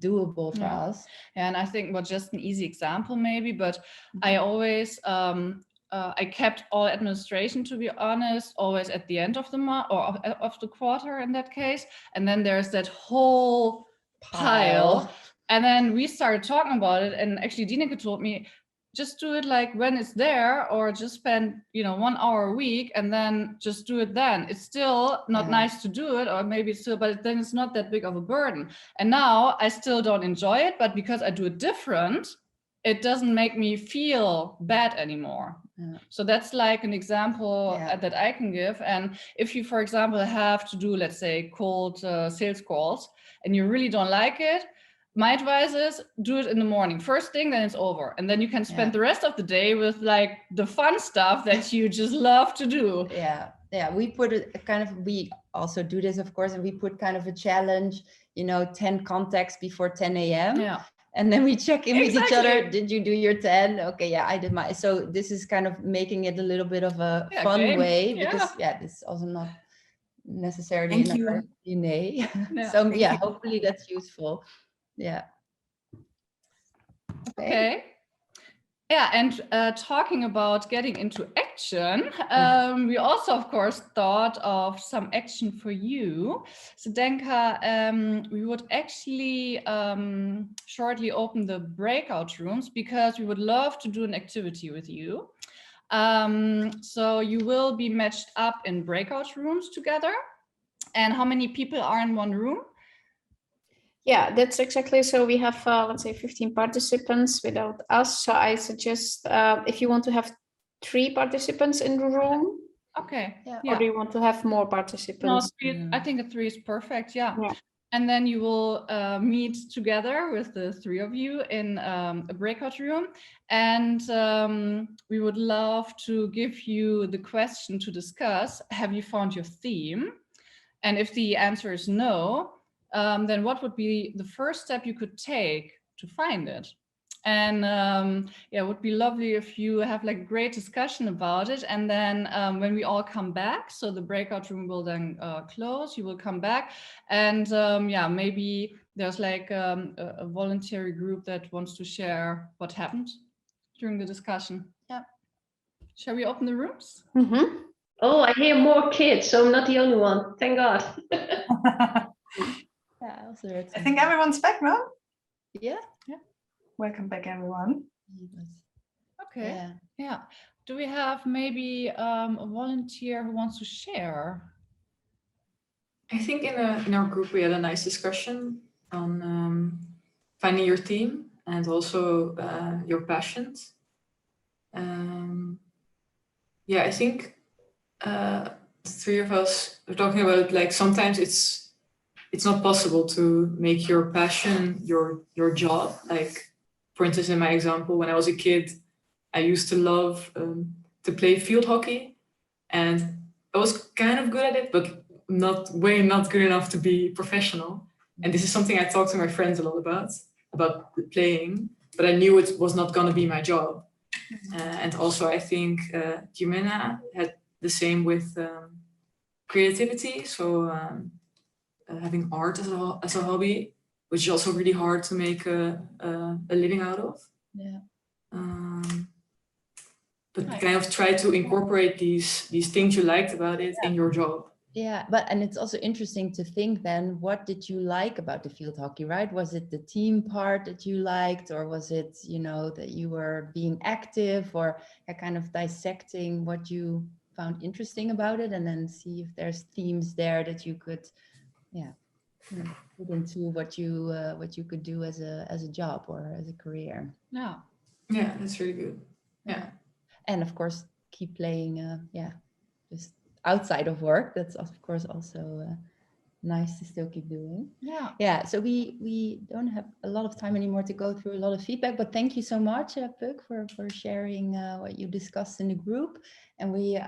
doable for us. And I think just an easy example maybe, but I always I kept all administration, to be honest, always at the end of the month or of the quarter in that case, and then there's that whole pile. And then we started talking about it, and actually Dineke told me, just do it like when it's there, or just spend 1 hour a week and then just do it then. It's still not nice to do it, or maybe it's still, but then it's not that big of a burden. And now I still don't enjoy it, but because I do it different, it doesn't make me feel bad anymore. So that's like an example that I can give. And if you, for example, have to do, let's say, cold sales calls, and you really don't like it, my advice is do it in the morning, first thing, then it's over. And then you can spend Yeah. the rest of the day with like the fun stuff that you just love to do. Yeah, we put we also do this, of course, and we put kind of a challenge, 10 contacts before 10 a.m. Yeah. And then we check in with each Exactly. other. Did you do your 10? Okay, yeah, I did my. So this is kind of making it a little bit of a fun game. way, Yeah. because this is also not necessarily Thank you. our DNA. Yeah. So Thank you. hopefully that's useful. Yeah. Okay. Yeah, and talking about getting into action, we also, of course, thought of some action for you. So, Denka, we would actually shortly open the breakout rooms because we would love to do an activity with you. So you will be matched up in breakout rooms together. And how many people are in one room? Yeah, that's exactly. So we have, let's say, 15 participants without us. So I suggest if you want to have 3 participants in the room. Okay. Yeah. Or do you want to have more No, participants? 3, I think a 3 is perfect. Yeah. Yeah. And then you will meet together with the 3 of you in a breakout room. And we would love to give you the question to discuss. Have you found your theme? And if the answer is no, then what would be the first step you could take to find it? And it would be lovely if you have like a great discussion about it. And then when we all come back, so the breakout room will then close, you will come back. And maybe there's like a voluntary group that wants to share what happened during the discussion. Yeah. Shall we open the rooms? Mm-hmm. Oh, I hear more kids, so I'm not the only one. Thank God. Yeah, I also heard I think everyone's back now. Yeah. Welcome back, everyone. Okay. Yeah. Do we have maybe a volunteer who wants to share? I think in our group we had a nice discussion on finding your theme and also your passions. I think the 3 of us were talking about like sometimes it's not possible to make your passion your job. Like, for instance, in my example, when I was a kid, I used to love to play field hockey, and I was kind of good at it, but not good enough to be professional. And this is something I talk to my friends a lot about the playing, but I knew it was not going to be my job. And also, I think Jimena had the same with creativity. So having art as a hobby, which is also really hard to make a living out of. Yeah. But kind of try to incorporate these things you liked about it in your job. Yeah, and it's also interesting to think then, what did you like about the field hockey, right? Was it the team part that you liked, or was it, that you were being active, or kind of dissecting what you found interesting about it, and then see if there's themes there that you could, put into what you could do as a job or as a career. Yeah. Yeah, that's really good. Yeah. And of course, keep playing, just outside of work. That's of course also nice to still keep doing. Yeah. So we don't have a lot of time anymore to go through a lot of feedback, but thank you so much, Puk, for sharing what you discussed in the group. And we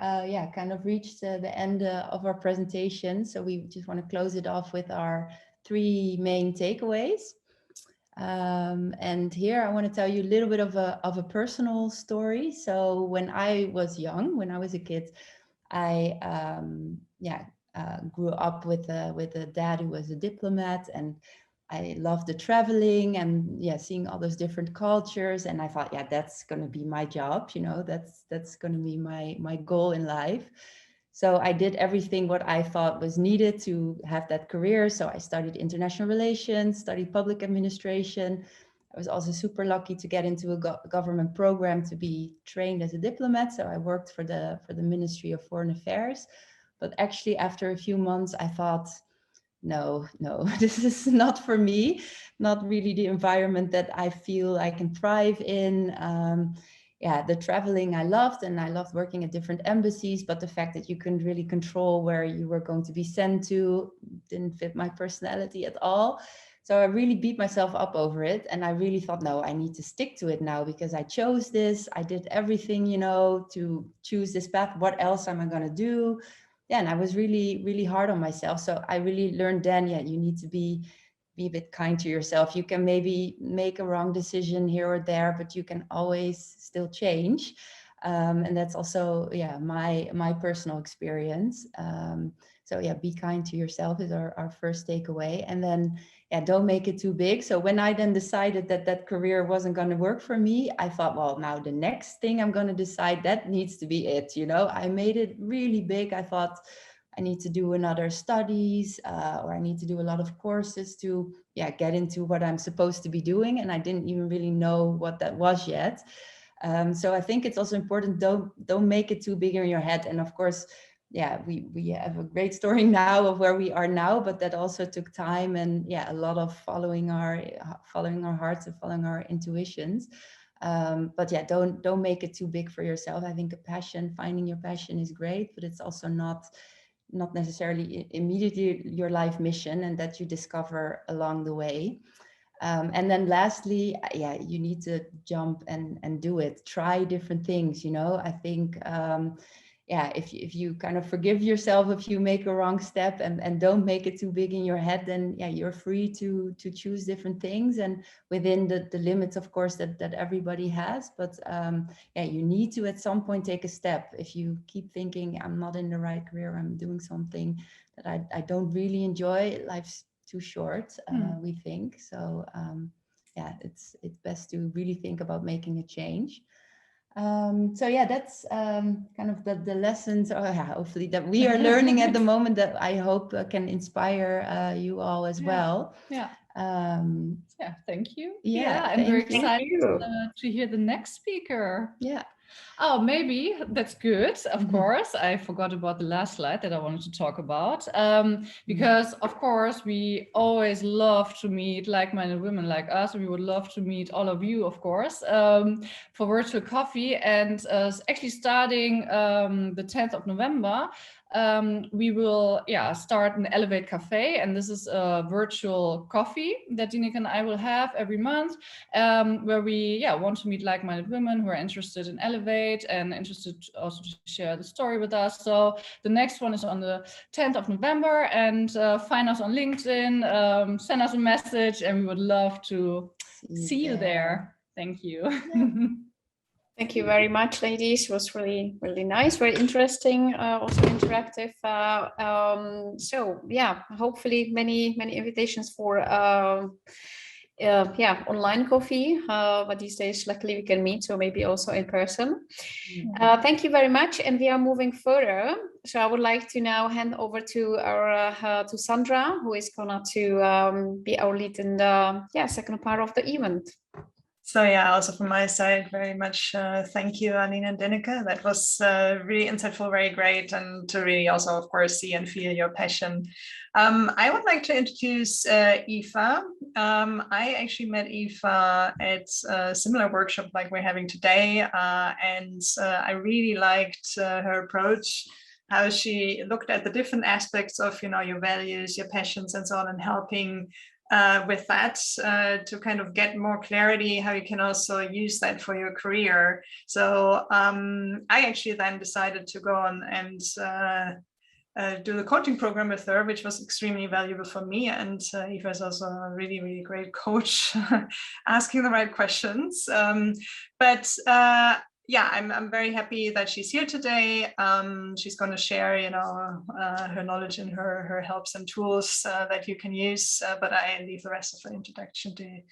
kind of reached the end of our presentation. So we just want to close it off with our 3 main takeaways. And here I want to tell you a little bit of a personal story. So when I was young, when I was a kid, I grew up with a dad who was a diplomat, and I loved the traveling and seeing all those different cultures. And I thought, that's going to be my job. That's going to be my goal in life. So I did everything what I thought was needed to have that career. So I studied international relations, studied public administration. I was also super lucky to get into a government program to be trained as a diplomat. So I worked for the Ministry of Foreign Affairs. But actually, after a few months, I thought, no, this is not for me, not really the environment that I feel I can thrive in. The traveling I loved, and I loved working at different embassies, but the fact that you couldn't really control where you were going to be sent to didn't fit my personality at all. So I really beat myself up over it. And I really thought, no, I need to stick to it now because I chose this. I did everything, you know, to choose this path. What else am I going to do? Yeah, and I was really, really hard on myself. So I really learned then, yeah, you need to be a bit kind to yourself. You can maybe make a wrong decision here or there, but you can always still change. And that's also, yeah, my personal experience. So yeah, be kind to yourself is our first takeaway. And then, yeah, don't make it too big. So when I then decided that career wasn't going to work for me, I thought, well, now the next thing I'm going to decide, that needs to be it. You know, I made it really big. I thought I need to do another studies or I need to do a lot of courses to, yeah, get into what I'm supposed to be doing. And I didn't even really know what that was yet. So I think it's also important, don't make it too big in your head. And of course, yeah, we have a great story now of where we are now, but that also took time and, yeah, a lot of following our hearts and following our intuitions. But yeah, don't make it too big for yourself. I think finding your passion is great, but it's also not necessarily immediately your life mission, and that you discover along the way. And then lastly, yeah, you need to jump and do it. Try different things, you know. I think, yeah, if you kind of forgive yourself if you make a wrong step and don't make it too big in your head, then yeah, you're free to choose different things and within the limits, of course, that everybody has. But yeah, you need to at some point take a step. If you keep thinking, I'm not in the right career, I'm doing something that I don't really enjoy, life's too short, we think. So yeah, it's best to really think about making a change. So yeah, that's kind of the lessons, hopefully, that we are learning at the moment, that I hope can inspire you all as well. Yeah. Yeah, thank you. Yeah, and we're excited you. To hear the next speaker. Yeah. Oh, maybe that's good. Of course, I forgot about the last slide that I wanted to talk about. Because of course, we always love to meet like-minded women like us. We would love to meet all of you, of course, for virtual coffee. And actually starting the 10th of November, we will start an Elevate Cafe, and this is a virtual coffee that Dineke and I will have every month, where we want to meet like-minded women who are interested in Elevate and interested also to share the story with us. So the next one is on the 10th of November, and find us on LinkedIn, send us a message, and we would love to see you there. Thank you. Yeah. Thank you very much, ladies. It was really, really nice, very interesting, also interactive. So yeah, hopefully many invitations for online coffee. But these days, luckily, we can meet, so maybe also in person. Thank you very much, and we are moving further. So I would like to now hand over to our to Sandra, who is gonna to be our lead in the second part of the event. So yeah, also from my side, very much thank you, Anine and Dineke. That was really insightful, very great, and to really also, of course, see and feel your passion. I would like to introduce Aoife. I actually met Aoife at a similar workshop like we're having today, and I really liked her approach, how she looked at the different aspects of, you know, your values, your passions, and so on, and helping with that to kind of get more clarity how you can also use that for your career. So I actually then decided to go on and do the coaching program with her, which was extremely valuable for me. And Aoife is also a really, really great coach, asking the right questions. Yeah, I'm very happy that she's here today. She's going to share, you know, her knowledge and her helps and tools that you can use. But I leave the rest of the introduction to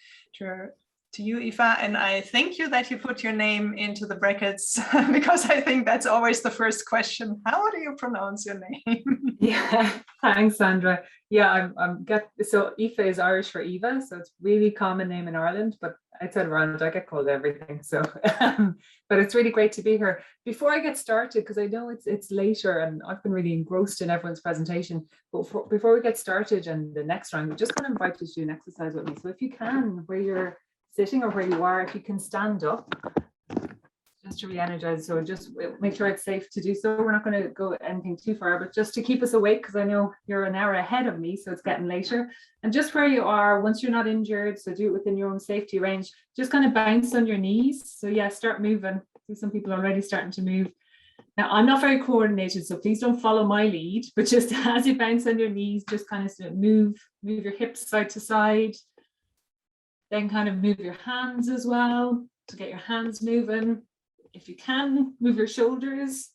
you, Aoife. And I thank you that you put your name into the brackets, because I think that's always the first question. How do you pronounce your name? Yeah, thanks, Sandra. Yeah, so Aoife is Irish for Eva, so it's a really common name in Ireland, but outside of Ireland, I get called everything. So, but it's really great to be here. Before I get started, because I know it's later and I've been really engrossed in everyone's presentation, but before we get started and the next round, we just want to invite you to do an exercise with me. So if you can, where you're sitting or where you are, if you can stand up, just to re-energize, so just make sure it's safe to do so. We're not going to go anything too far, but just to keep us awake, because I know you're an hour ahead of me, so it's getting later. And just where you are, once you're not injured, so do it within your own safety range, just kind of bounce on your knees. So yeah, start moving. I see some people already starting to move. Now, I'm not very coordinated, so please don't follow my lead, but just as you bounce on your knees, just kind of move your hips side to side. Then kind of move your hands as well to get your hands moving. If you can, move your shoulders.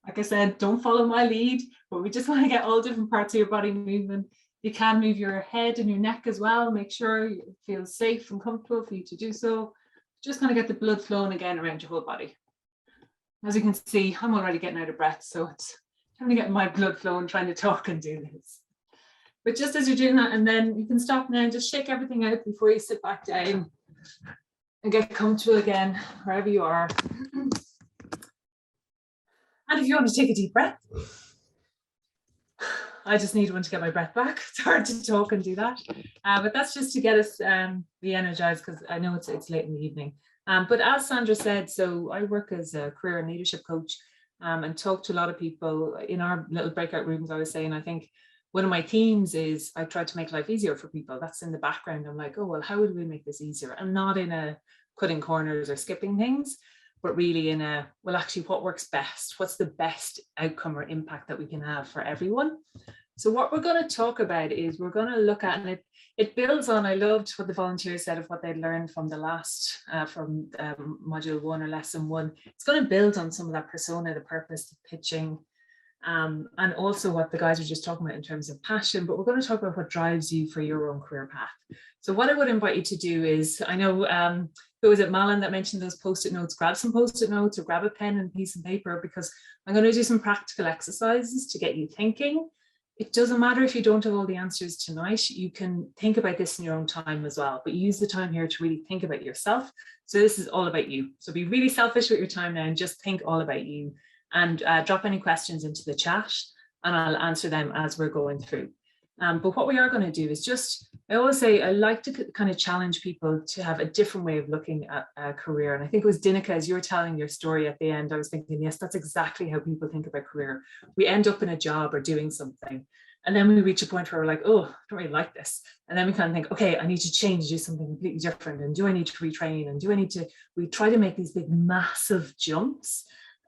Like I said, don't follow my lead, but we just want to get all different parts of your body moving. You can move your head and your neck as well. Make sure it feels safe and comfortable for you to do so. Just kind of get the blood flowing again around your whole body. As you can see, I'm already getting out of breath, so it's trying to get my blood flowing, trying to talk and do this. But just as you're doing that, and then you can stop now and just shake everything out before you sit back down and get comfortable again, wherever you are. And if you want to take a deep breath, I just need one to get my breath back. It's hard to talk and do that. But that's just to get us re-energized, because I know it's late in the evening. But as Sandra said, so I work as a career and leadership coach and talk to a lot of people in our little breakout rooms. I was saying, I think one of my themes is I try to make life easier for people. That's in the background. I'm like, oh, well, how would we make this easier? And not in a cutting corners or skipping things, but really in a, well, actually what works best? What's the best outcome or impact that we can have for everyone? So what we're going to talk about is we're going to look at, and it builds on, I loved what the volunteers said of what they'd learned from the last, from module 1 or lesson 1. It's going to build on some of that persona, the purpose, the pitching, and also what the guys were just talking about in terms of passion, but we're going to talk about what drives you for your own career path. So what I would invite you to do is, I know, who was it, Malin, that mentioned those post-it notes? Grab some post-it notes or grab a pen and piece of paper, because I'm going to do some practical exercises to get you thinking. It doesn't matter if you don't have all the answers tonight. You can think about this in your own time as well, but use the time here to really think about yourself. So this is all about you. So be really selfish with your time now and just think all about you, and drop any questions into the chat and I'll answer them as we're going through. But what we are going to do is just, I always say, I like to kind of challenge people to have a different way of looking at a career. And I think it was Dinika, as you were telling your story at the end, I was thinking, yes, that's exactly how people think about career. We end up in a job or doing something, and then we reach a point where we're like, oh, I don't really like this. And then we kind of think, okay, I need to change, do something completely different. And do I need to retrain? And do I need to, we try to make these big, massive jumps.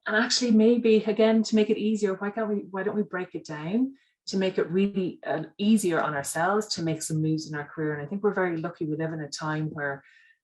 And actually, maybe, again, to make it easier, why don't we break it down to make it really easier on ourselves to make some moves in our career? And I think we're very lucky. We live in a time where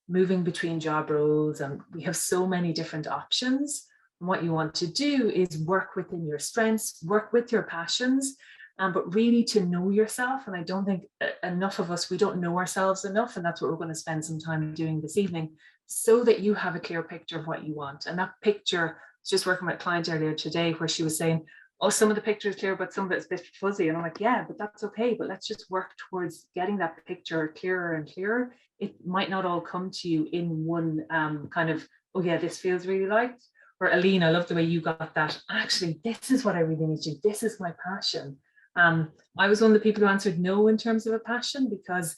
moving between job roles, and we have so many different options. And what you want to do is work within your strengths, work with your passions, but really to know yourself. And I don't think enough of us, we don't know ourselves enough. And that's what we're going to spend some time doing this evening, so that you have a clear picture of what you want. And that picture, just working with a client earlier today where she was saying, oh, some of the picture is clear, but some of it's a bit fuzzy. And I'm like, yeah, but that's okay. But let's just work towards getting that picture clearer and clearer. It might not all come to you in one kind of, oh yeah, this feels really light. Or Aline, I love the way you got that. Actually, this is what I really need to do. This is my passion. I was one of the people who answered no in terms of a passion, because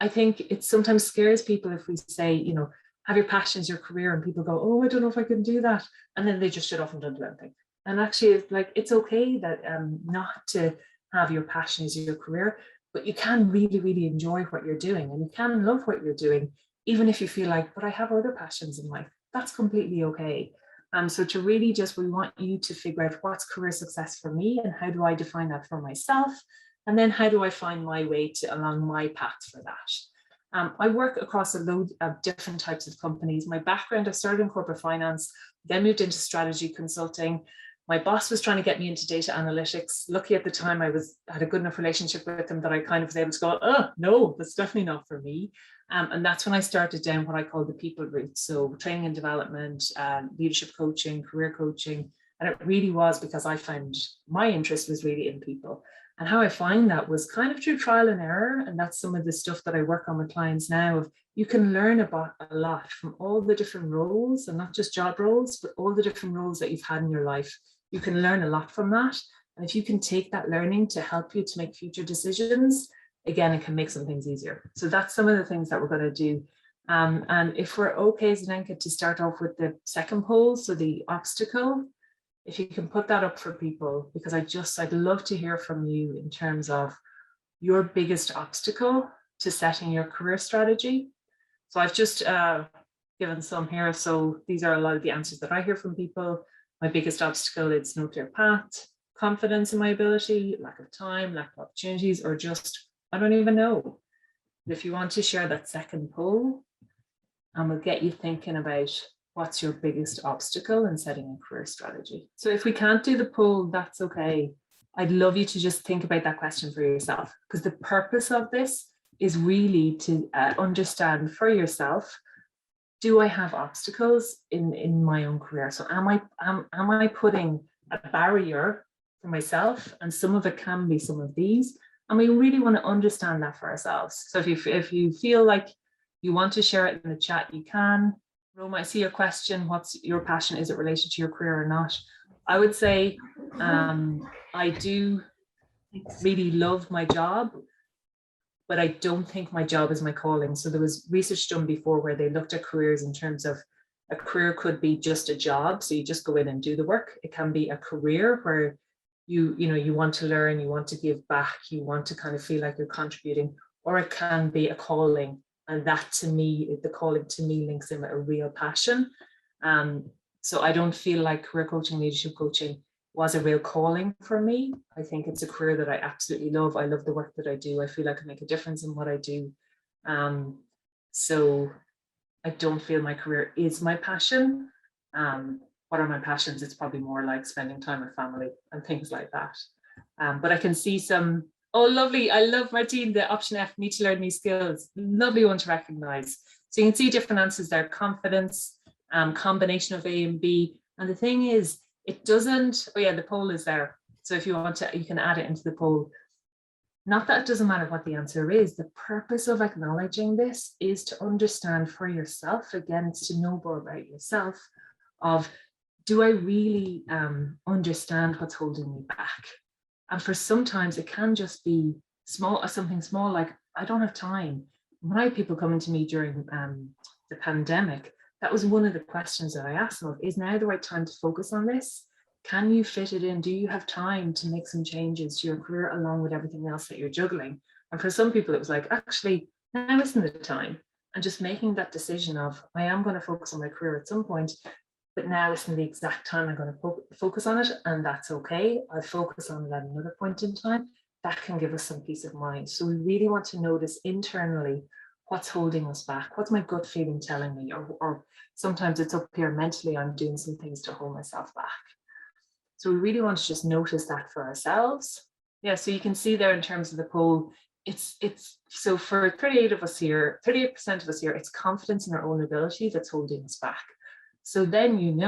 I think it sometimes scares people if we say, you know, have your passion as your career, and people go, oh, I don't know if I can do that. And then they just shut off and don't do anything. And actually, it's like, it's okay that not to have your passion as your career, but you can really, really enjoy what you're doing, and you can love what you're doing, even if you feel like, but I have other passions in life. That's completely okay. So to really just, we want you to figure out what's career success for me, and how do I define that for myself? And then how do I find my way along my path for that? I work across a load of different types of companies. My background, I started in corporate finance, then moved into strategy consulting. My boss was trying to get me into data analytics. Lucky at the time, I had a good enough relationship with him that I kind of was able to go, oh, no, that's definitely not for me. And that's when I started down what I call the people route. So training and development, leadership coaching, career coaching. And it really was because I found my interest was really in people. And how I find that was kind of through trial and error. And that's some of the stuff that I work on with clients now. Of you can learn about a lot from all the different roles, and not just job roles, but all the different roles that you've had in your life. You can learn a lot from that. And if you can take that learning to help you to make future decisions, again, it can make some things easier. So that's some of the things that we're going to do. And if we're okay, Zdenka, to start off with the second poll, so the obstacle, if you can put that up for people, because I'd love to hear from you in terms of your biggest obstacle to setting your career strategy. So I've just given some here. So these are a lot of the answers that I hear from people. My biggest obstacle is no clear path, confidence in my ability, lack of time, lack of opportunities, or just, I don't even know. If you want to share that second poll, we'll get you thinking about what's your biggest obstacle in setting a career strategy. So if we can't do the poll, that's okay. I'd love you to just think about that question for yourself, because the purpose of this is really to understand for yourself, do I have obstacles in my own career? So am I putting a barrier for myself? And some of it can be some of these. And we really want to understand that for ourselves. So if you feel like you want to share it in the chat, you can. Roma, I see your question. What's your passion? Is it related to your career or not? I would say I do really love my job, but I don't think my job is my calling. So there was research done before where they looked at careers in terms of a career could be just a job. So you just go in and do the work. It can be a career where you want to learn, you want to give back, you want to kind of feel like you're contributing, or it can be a calling. And that to me, the calling to me links in with a real passion. So I don't feel like career coaching, leadership coaching was a real calling for me. I think it's a career that I absolutely love. I love the work that I do. I feel like I make a difference in what I do. So I don't feel my career is my passion. What are my passions? It's probably more like spending time with family and things like that. But I can see some, oh, lovely. I love, Martine, the option F, need to learn new skills. Lovely one to recognize. So you can see different answers there. Confidence, combination of A and B. And the thing is, it doesn't, oh yeah, the poll is there. So if you want to, you can add it into the poll. Not that it doesn't matter what the answer is. The purpose of acknowledging this is to understand for yourself, again, it's to know more about yourself of, do I really understand what's holding me back? And for sometimes it can just be small, something small, like I don't have time. When I had people coming to me during the pandemic, that was one of the questions that I asked them, is now the right time to focus on this? Can you fit it in? Do you have time to make some changes to your career along with everything else that you're juggling? And for some people, it was like, actually, now isn't the time. And just making that decision of, I am going to focus on my career at some point, but now isn't the exact time I'm going to focus on it. And that's okay. I'll focus on it at another point in time. That can give us some peace of mind. So we really want to notice internally what's holding us back. What's my gut feeling telling me? Or sometimes it's up here mentally, I'm doing some things to hold myself back. So we really want to just notice that for ourselves. Yeah, so you can see there in terms of the poll, it's so for 38% of us here, it's confidence in our own ability that's holding us back. So then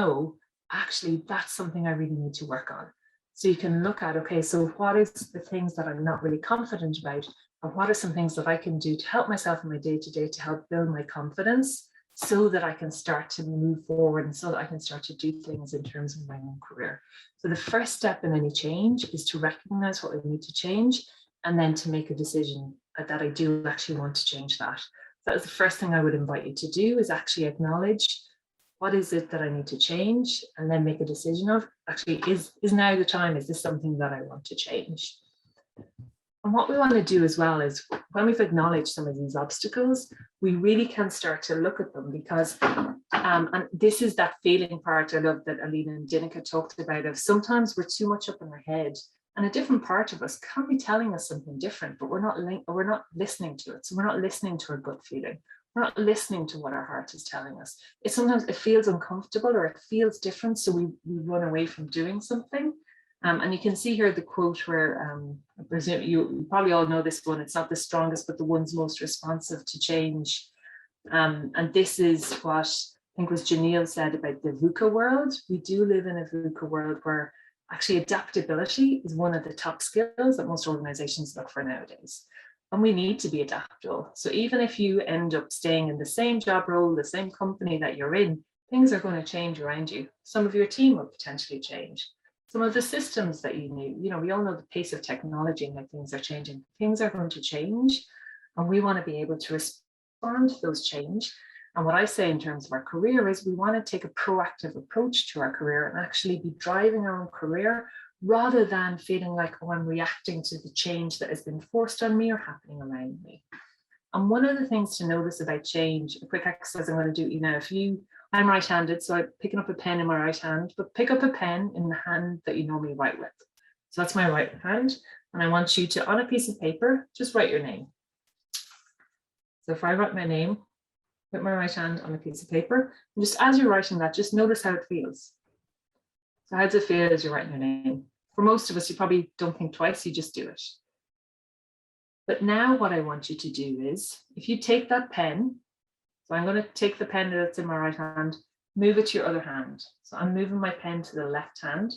actually that's something I really need to work on. So you can look at, okay, so what is the things that I'm not really confident about? And what are some things that I can do to help myself in my day-to-day to help build my confidence so that I can start to move forward and so that I can start to do things in terms of my own career. So the first step in any change is to recognize what I need to change and then to make a decision that I do actually want to change that. That is the first thing I would invite you to do, is actually acknowledge what is it that I need to change, and then make a decision of, actually, is now the time? Is this something that I want to change? And what we want to do as well is, when we've acknowledged some of these obstacles, we really can start to look at them, because, and this is that feeling part I love that Alina and Dinika talked about, of sometimes we're too much up in our head, and a different part of us can be telling us something different, but we're not listening to it. So we're not listening to our gut feeling. We're not listening to what our heart is telling us. Sometimes it feels uncomfortable or it feels different, so we run away from doing something. And you can see here the quote where, I presume you probably all know this one, it's not the strongest, but the one's most responsive to change. And this is what I think was Janelle said about the VUCA world. We do live in a VUCA world where actually adaptability is one of the top skills that most organizations look for nowadays. And we need to be adaptable. So even if you end up staying in the same job role, the same company that you're in, things are going to change around you. Some of your team will potentially change. Some of the systems that you need, we all know the pace of technology and that things are changing. Things are going to change, and we want to be able to respond to those change And what I say in terms of our career is we want to take a proactive approach to our career and actually be driving our own career rather than feeling like, oh, I'm reacting to the change that has been forced on me or happening around me. And one of the things to notice about change, a quick exercise I'm going to do you now, I'm right-handed, so I'm picking up a pen in my right hand, but pick up a pen in the hand that you normally write with. So that's my right hand. And I want you to, on a piece of paper, just write your name. So if I write my name, put my right hand on a piece of paper, and just as you're writing that, just notice how it feels. So how does it feel as you're writing your name? For most of us, you probably don't think twice, you just do it. But now what I want you to do is, if you take that pen, so I'm going to take the pen that's in my right hand, move it to your other hand. So I'm moving my pen to the left hand.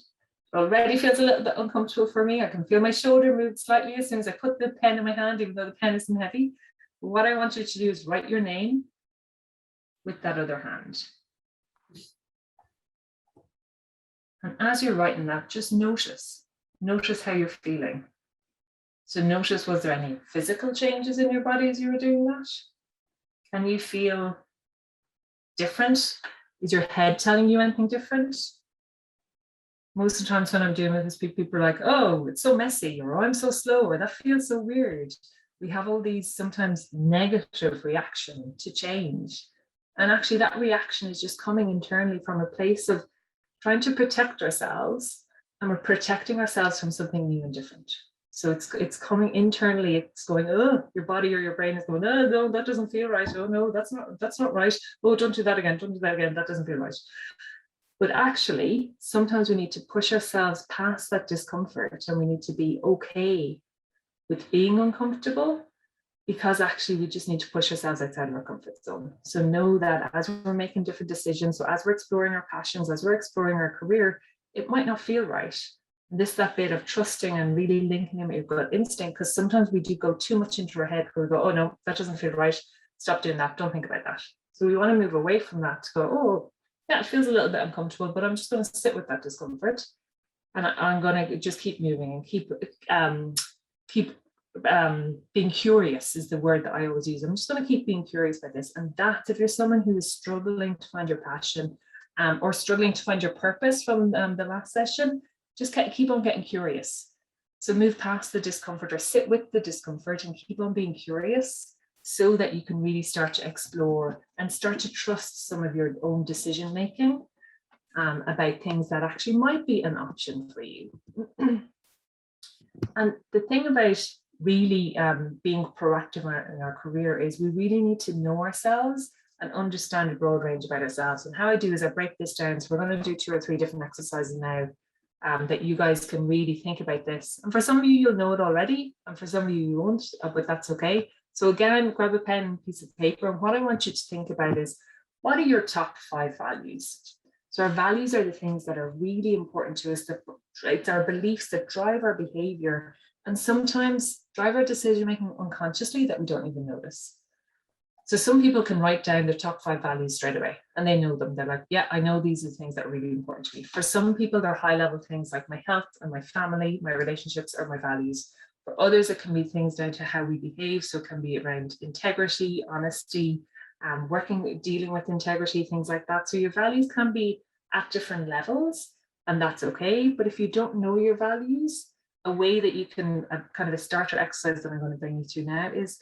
It already feels a little bit uncomfortable for me. I can feel my shoulder move slightly as soon as I put the pen in my hand, even though the pen isn't heavy. But what I want you to do is write your name with that other hand. And as you're writing that, just notice how you're feeling. So notice, was there any physical changes in your body as you were doing that? Can you feel different? Is your head telling you anything different? Most of the times when I'm doing this, people are like, oh, it's so messy, or oh, I'm so slow, or that feels so weird. We have all these sometimes negative reaction to change. And actually that reaction is just coming internally from a place of trying to protect ourselves, and we're protecting ourselves from something new and different. So it's coming internally, it's going, oh, your body or your brain is going, oh, no, that doesn't feel right. Oh, no, that's not right. Oh, don't do that again. Don't do that again. That doesn't feel right. But actually, sometimes we need to push ourselves past that discomfort, and we need to be okay with being uncomfortable, because actually we just need to push ourselves outside of our comfort zone. So know that as we're making different decisions, so as we're exploring our passions, as we're exploring our career, it might not feel right. That bit of trusting and really linking in with your gut instinct, because sometimes we do go too much into our head where we go, oh no, that doesn't feel right. Stop doing that. Don't think about that. So we want to move away from that to go, oh, yeah, it feels a little bit uncomfortable, but I'm just going to sit with that discomfort. And I'm going to just keep moving and keep being curious is the word that I always use. I'm just going to keep being curious about this. And that, if you're someone who is struggling to find your passion or struggling to find your purpose from the last session, just keep on getting curious. So move past the discomfort, or sit with the discomfort and keep on being curious, so that you can really start to explore and start to trust some of your own decision making about things that actually might be an option for you. And the thing about really being proactive in our career is we really need to know ourselves and understand a broad range about ourselves. And how I do is I break this down. So we're going to do 2 or 3 different exercises now that you guys can really think about this. And for some of you, you'll know it already, and for some of you, you won't, but that's okay. So again, grab a pen and piece of paper. And what I want you to think about is, what are your top 5 values? So our values are the things that are really important to us. It's our beliefs that drive our behavior, and sometimes drive our decision making unconsciously that we don't even notice. So some people can write down their top 5 values straight away, and they know them. They're like, yeah, I know these are the things that are really important to me. For some people, they're high level things like my health and my family, my relationships are my values. For others, it can be things down to how we behave. So it can be around integrity, honesty, dealing with integrity, things like that. So your values can be at different levels, and that's okay. But if you don't know your values, a way that you can kind of a starter exercise that I'm going to bring you to now is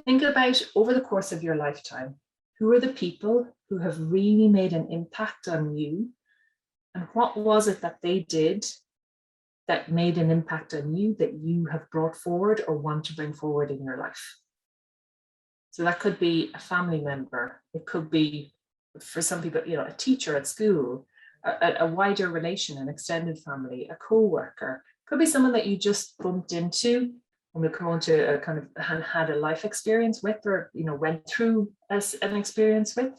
think about, over the course of your lifetime, who are the people who have really made an impact on you, and what was it that they did that made an impact on you that you have brought forward or want to bring forward in your life. So that could be a family member. It could be, for some people, a teacher at school, a wider relation, an extended family, a co-worker. Could be someone that you just bumped into and will come on to a kind of had a life experience with, or went through an experience with.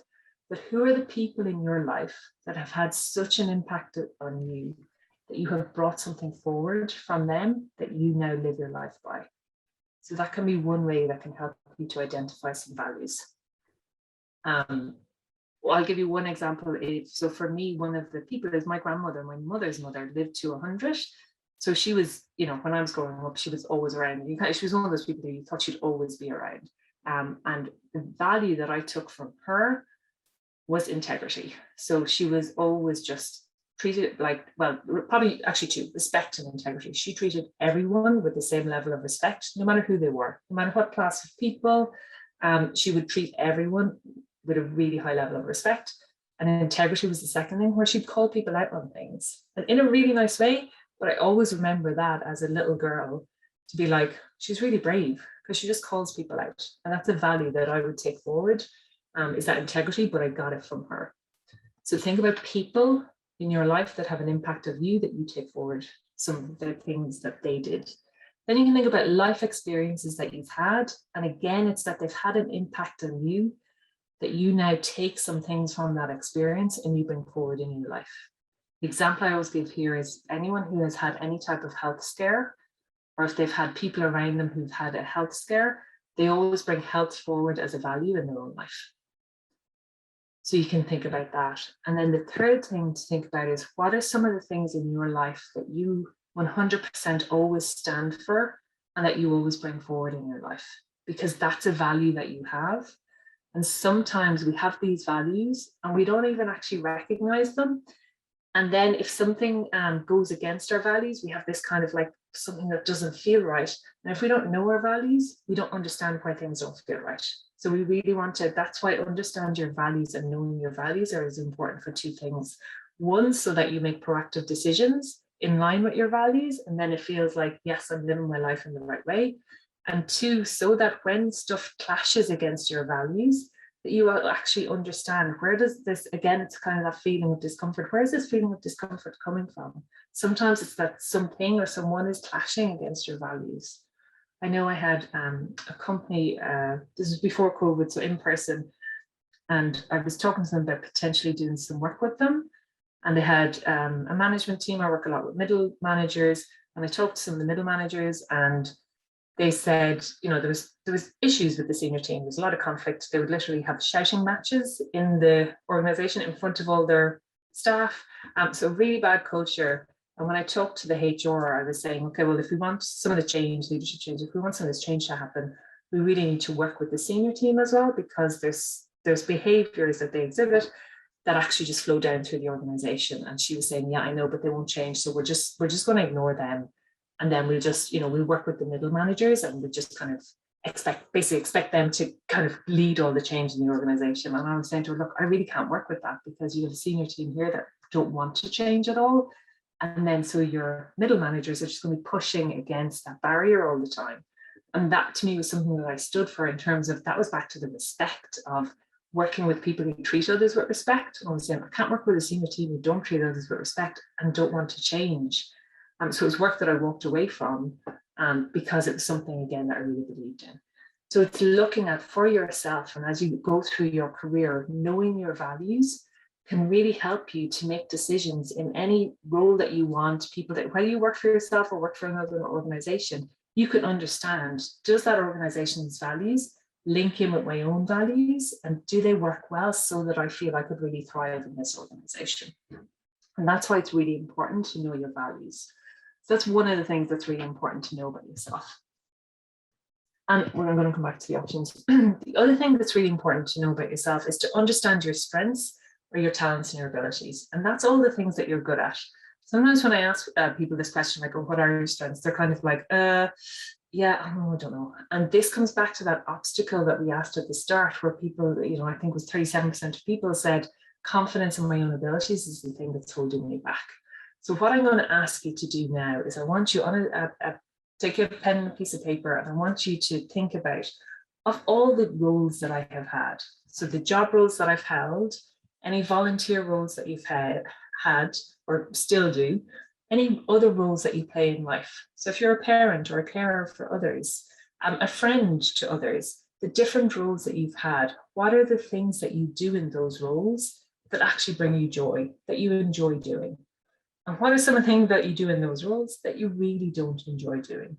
But who are the people in your life that have had such an impact on you that you have brought something forward from them that you now live your life by? So that can be one way that can help you to identify some values. Well, I'll give you one example. So for me, one of the people is my grandmother. My mother's mother lived to 100. So she was, when I was growing up, she was always around. She was one of those people who you thought she'd always be around. And the value that I took from her was integrity. So she was always just treated like, well, probably actually two, respect and integrity. She treated everyone with the same level of respect, no matter who they were, no matter what class of people. She would treat everyone with a really high level of respect. And integrity was the second thing, where she'd call people out on things, and in a really nice way. But I always remember that as a little girl, to be like, she's really brave because she just calls people out. And that's a value that I would take forward, is that integrity, but I got it from her. So think about people in your life that have an impact of you, that you take forward some of the things that they did. Then you can think about life experiences that you've had. And again, it's that they've had an impact on you, that you now take some things from that experience and you bring forward in your life. The example I always give here is anyone who has had any type of health scare, or if they've had people around them who've had a health scare, they always bring health forward as a value in their own life. So you can think about that. And then the third thing to think about is, what are some of the things in your life that you 100% always stand for and that you always bring forward in your life? Because that's a value that you have. And sometimes we have these values and we don't even actually recognize them. And then if something goes against our values, we have this kind of like something that doesn't feel right. And if we don't know our values, we don't understand why things don't feel right. So we really want to, that's why understand your values and knowing your values are as important for two things. One, so that you make proactive decisions in line with your values. And then it feels like, yes, I'm living my life in the right way. And two, so that when stuff clashes against your values, that you will actually understand, where does this, again, it's kind of that feeling of discomfort. Where is this feeling of discomfort coming from? Sometimes it's that something or someone is clashing against your values. I know I had a company, this was before COVID, so in person, and I was talking to them about potentially doing some work with them. And they had a management team. I work a lot with middle managers, and I talked to some of the middle managers, and they said, you know, there was issues with the senior team. There's a lot of conflict. They would literally have shouting matches in the organization in front of all their staff. So really bad culture. And when I talked to the HR, I was saying, okay, well, if we want some of the change, leadership change, if we want some of this change to happen, we really need to work with the senior team as well, because there's behaviors that they exhibit that actually just flow down through the organization. And she was saying, yeah, I know, but they won't change. So we're just going to ignore them. And then we'll just, you know, we'll work with the middle managers, and we'll just kind of expect them to kind of lead all the change in the organization. And I was saying to her, look, I really can't work with that, because you have a senior team here that don't want to change at all. And then so your middle managers are just going to be pushing against that barrier all the time. And that to me was something that I stood for, in terms of, that was back to the respect of working with people who treat others with respect. And I was saying, I can't work with a senior team who don't treat others with respect and don't want to change. So it was work that I walked away from, because it was something, again, that I really believed in. So it's looking at for yourself, and as you go through your career, knowing your values can really help you to make decisions in any role that you want. People that, whether you work for yourself or work for another organization, you can understand, does that organization's values link in with my own values, and do they work well so that I feel I could really thrive in this organization? And that's why it's really important to know your values. So that's one of the things that's really important to know about yourself. And we're going to come back to the options. The other thing that's really important to know about yourself is to understand your strengths or your talents and your abilities. And that's all the things that you're good at. Sometimes when I ask people this question, like, oh, what are your strengths? They're kind of like, yeah, I don't know. And this comes back to that obstacle that we asked at the start, where people, you know, I think it was 37% of people said, confidence in my own abilities is the thing that's holding me back. So what I'm going to ask you to do now is, I want you on take a pen and a piece of paper, and I want you to think about, of all the roles that I have had, so the job roles that I've held, any volunteer roles that you've had or still do, any other roles that you play in life. So if you're a parent or a carer for others, a friend to others, the different roles that you've had, what are the things that you do in those roles that actually bring you joy, that you enjoy doing? And what are some of the things that you do in those roles that you really don't enjoy doing?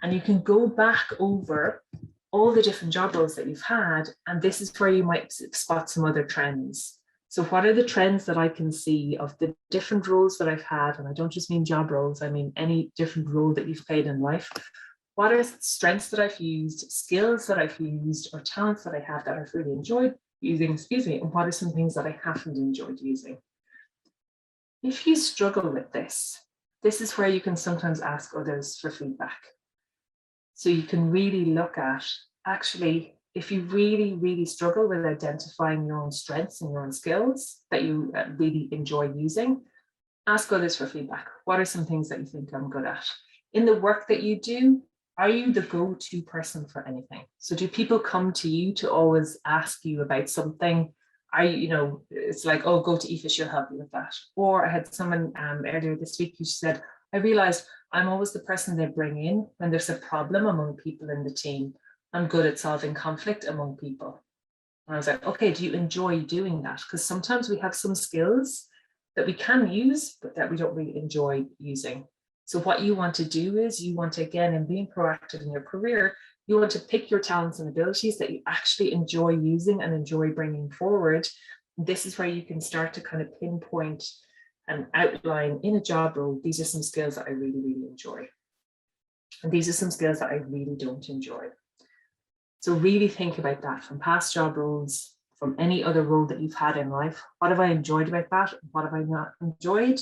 And you can go back over all the different job roles that you've had, and this is where you might spot some other trends. So what are the trends that I can see of the different roles that I've had? And I don't just mean job roles, I mean any different role that you've played in life. What are strengths that I've used, skills that I've used, or talents that I have that I've really enjoyed? excuse me, and what are some things that I haven't enjoyed using? If you struggle with this is where you can sometimes ask others for feedback. So you can really look at, actually, if you really, really struggle with identifying your own strengths and your own skills that you really enjoy using, ask others for feedback. What are some things that you think I'm good at? In the work that you do, are you the go-to person for anything? So do people come to you to always ask you about something? Are you, it's like, oh, go to Aoife, she'll help you with that. Or I had someone earlier this week who said, I realized I'm always the person they bring in when there's a problem among people in the team. I'm good at solving conflict among people. And I was like, okay, do you enjoy doing that? Because sometimes we have some skills that we can use, but that we don't really enjoy using. So what you want to do is you want to, again, in being proactive in your career, you want to pick your talents and abilities that you actually enjoy using and enjoy bringing forward. This is where you can start to kind of pinpoint and outline in a job role, these are some skills that I really, really enjoy. And these are some skills that I really don't enjoy. So really think about that from past job roles, from any other role that you've had in life. What have I enjoyed about that? What have I not enjoyed?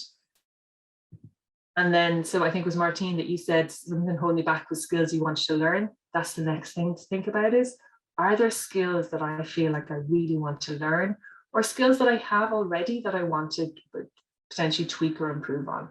And then, so I think it was Martine that you said something holding you back was skills you wanted to learn. That's the next thing to think about is, are there skills that I feel like I really want to learn, or skills that I have already that I want to potentially tweak or improve on?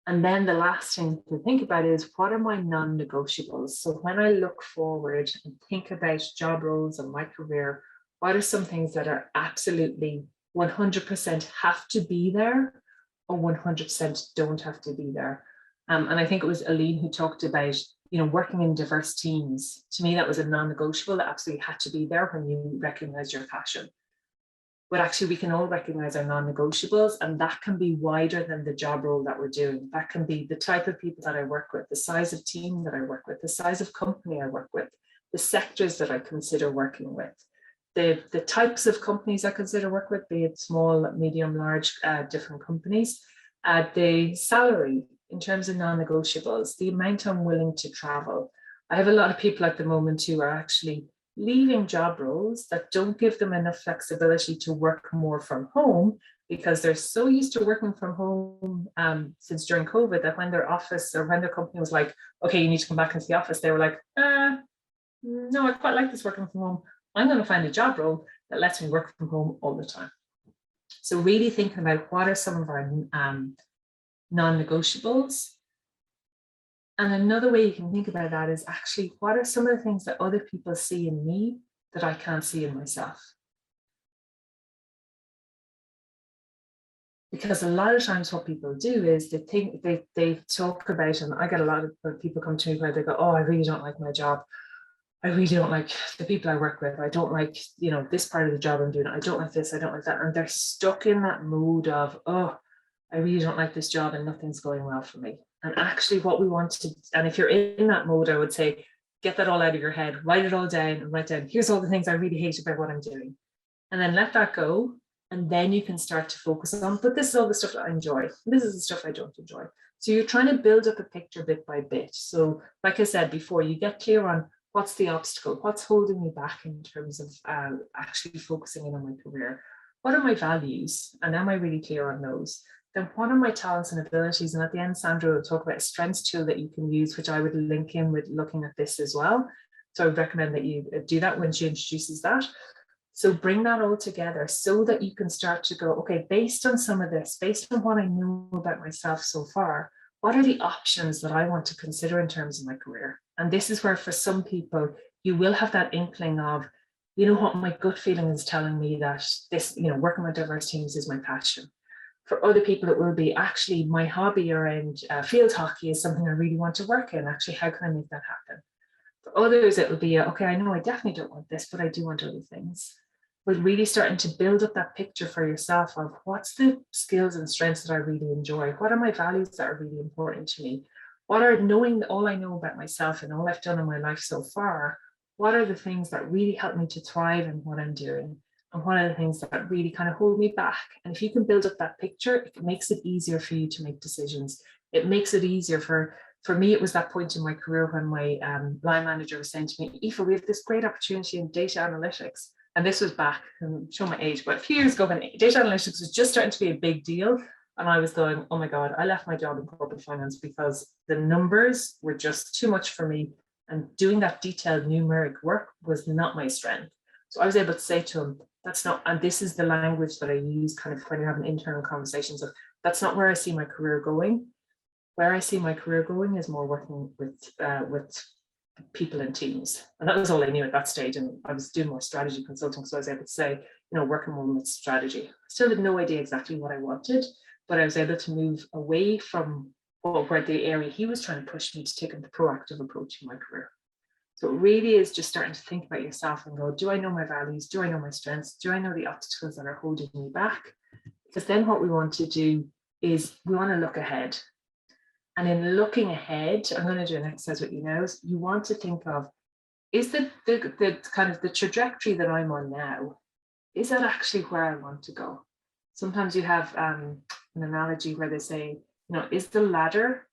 And then the last thing to think about is, what are my non-negotiables? So when I look forward and think about job roles and my career, what are some things that are absolutely 100% have to be there, or 100% don't have to be there? And I think it was Aline who talked about, working in diverse teams. To me, that was a non-negotiable that absolutely had to be there when you recognize your passion. But actually, we can all recognize our non-negotiables, and that can be wider than the job role that we're doing. That can be the type of people that I work with, the size of team that I work with, the size of company I work with, the sectors that I consider working with, the types of companies I consider work with, be it small, medium, large, different companies, the salary in terms of non-negotiables, the amount I'm willing to travel. I have a lot of people at the moment who are actually leaving job roles that don't give them enough flexibility to work more from home, because they're so used to working from home since during COVID that when their office or when their company was like, okay, you need to come back into the office, they were like, no, I quite like this working from home. I'm going to find a job role that lets me work from home all the time. So really thinking about what are some of our non-negotiables. And another way you can think about that is actually, what are some of the things that other people see in me that I can't see in myself? Because a lot of times what people do is they talk about, and I get a lot of people come to me where they go, oh, I really don't like my job. I really don't like the people I work with. I don't like, this part of the job I'm doing. I don't like this, I don't like that. And they're stuck in that mode of, oh, I really don't like this job and nothing's going well for me. And actually what we want to, and if you're in that mode, I would say, get that all out of your head, write it all down and write down, here's all the things I really hate about what I'm doing. And then let that go. And then you can start to focus on, but this is all the stuff that I enjoy. This is the stuff I don't enjoy. So you're trying to build up a picture bit by bit. So like I said before, you get clear on what's the obstacle, what's holding me back in terms of actually focusing in on my career. What are my values? And am I really clear on those? Then what are my talents and abilities? And at the end, Sandra will talk about a strengths tool that you can use, which I would link in with looking at this as well. So I would recommend that you do that when she introduces that. So bring that all together so that you can start to go, okay, based on some of this, based on what I know about myself so far, what are the options that I want to consider in terms of my career? And this is where for some people, you will have that inkling of, what my gut feeling is telling me that this, working with diverse teams is my passion. For other people, it will be actually my hobby around field hockey is something I really want to work in. Actually, how can I make that happen? For others, it will be, okay, I know I definitely don't want this, but I do want other things. But really starting to build up that picture for yourself of what's the skills and strengths that I really enjoy? What are my values that are really important to me? What are, knowing all I know about myself and all I've done in my life so far, what are the things that really help me to thrive in what I'm doing? And what are the things that really kind of hold me back? And if you can build up that picture, it makes it easier for you to make decisions. It makes it easier for for me, it was that point in my career when my line manager was saying to me, Aoife, we have this great opportunity in data analytics. And this was back, I'm showing my age, but a few years ago when data analytics was just starting to be a big deal. And I was going, oh my God, I left my job in corporate finance because the numbers were just too much for me. And doing that detailed numeric work was not my strength. So I was able to say to him, that's not, and this is the language that I use kind of when you're having internal conversations of, that's not where I see my career going. Where I see my career going is more working with people and teams. And that was all I knew at that stage. And I was doing more strategy consulting. So I was able to say, you know, working more with strategy. I still had no idea exactly what I wanted, but I was able to move away from where the area he was trying to push me to take a proactive approach in my career. So it really is just starting to think about yourself and go, do I know my values? Do I know my strengths? Do I know the obstacles that are holding me back? Because then what we want to do is we want to look ahead. And in looking ahead, I'm going to do an exercise with you now. You want to think of, is the kind of the trajectory that I'm on now, is that actually where I want to go? Sometimes you have an analogy where they say, you know, is the ladder